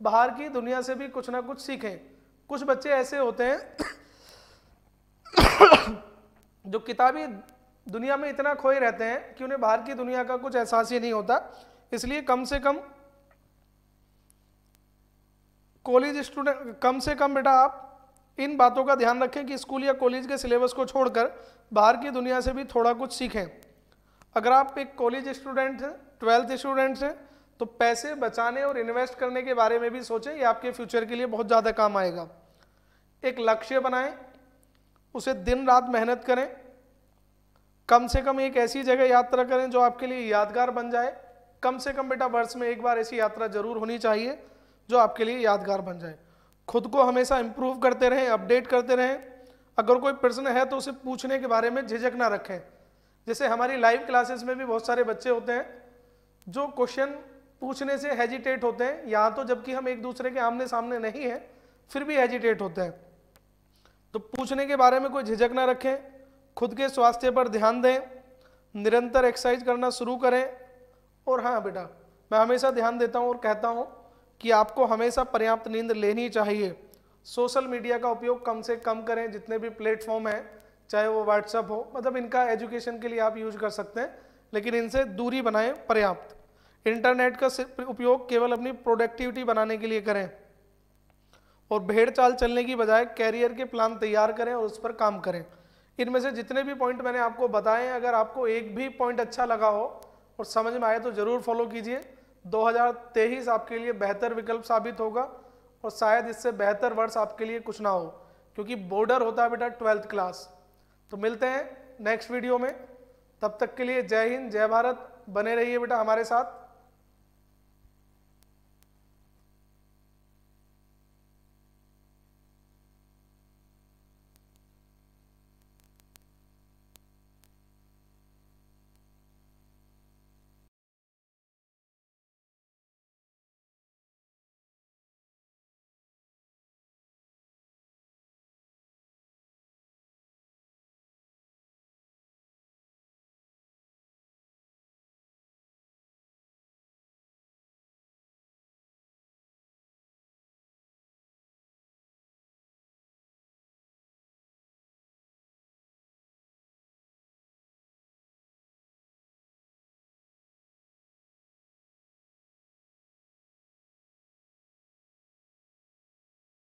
बाहर की दुनिया से भी कुछ ना कुछ सीखें। कुछ बच्चे ऐसे होते हैं जो किताबी दुनिया में इतना खोए रहते हैं कि उन्हें बाहर की दुनिया का कुछ एहसास ही नहीं होता। इसलिए कम से कम कॉलेज स्टूडेंट, कम से कम बेटा आप इन बातों का ध्यान रखें कि स्कूल या कॉलेज के सिलेबस को छोड़कर बाहर की दुनिया से भी थोड़ा कुछ सीखें। अगर आप एक कॉलेज स्टूडेंट हैं, 12th स्टूडेंट्स हैं, तो पैसे बचाने और इन्वेस्ट करने के बारे में भी सोचें, ये आपके फ्यूचर के लिए बहुत ज़्यादा काम आएगा। एक लक्ष्य बनाएं, उसे दिन रात मेहनत करें, कम से कम एक ऐसी जगह यात्रा करें जो आपके लिए यादगार बन जाए। कम से कम बेटा वर्ष में एक बार ऐसी यात्रा जरूर होनी चाहिए जो आपके लिए यादगार बन जाए। खुद को हमेशा इंप्रूव करते रहें, अपडेट करते रहें। अगर कोई प्रश्न है तो उसे पूछने के बारे में झिझक ना रखें। जैसे हमारी लाइव क्लासेस में भी बहुत सारे बच्चे होते हैं जो क्वेश्चन पूछने से हेजिटेट होते हैं, यहाँ तो जबकि हम एक दूसरे के आमने सामने नहीं हैं फिर भी हेजिटेट होते हैं। तो पूछने के बारे में कोई झिझक ना रखें, खुद के स्वास्थ्य पर ध्यान दें, निरंतर एक्सरसाइज करना शुरू करें। और हाँ बेटा, मैं हमेशा ध्यान देता हूँ और कहता हूँ कि आपको हमेशा पर्याप्त नींद लेनी चाहिए। सोशल मीडिया का उपयोग कम से कम करें, जितने भी प्लेटफॉर्म हैं, चाहे वो व्हाट्सअप हो, मतलब इनका एजुकेशन के लिए आप यूज कर सकते हैं, लेकिन इनसे दूरी बनाएं पर्याप्त। इंटरनेट का उपयोग केवल अपनी प्रोडक्टिविटी बनाने के लिए करें और भेड़ चाल चलने की बजाय कैरियर के प्लान तैयार करें और उस पर काम करें। इनमें से जितने भी पॉइंट मैंने आपको बताए, अगर आपको एक भी पॉइंट अच्छा लगा हो और समझ में आए तो जरूर फॉलो कीजिए। 2023 आपके लिए बेहतर विकल्प साबित होगा और शायद इससे बेहतर वर्ष आपके लिए कुछ ना हो, क्योंकि बॉर्डर होता है बेटा 12th क्लास। तो मिलते हैं नेक्स्ट वीडियो में, तब तक के लिए जय हिंद जय भारत, बने रहिए बेटा हमारे साथ।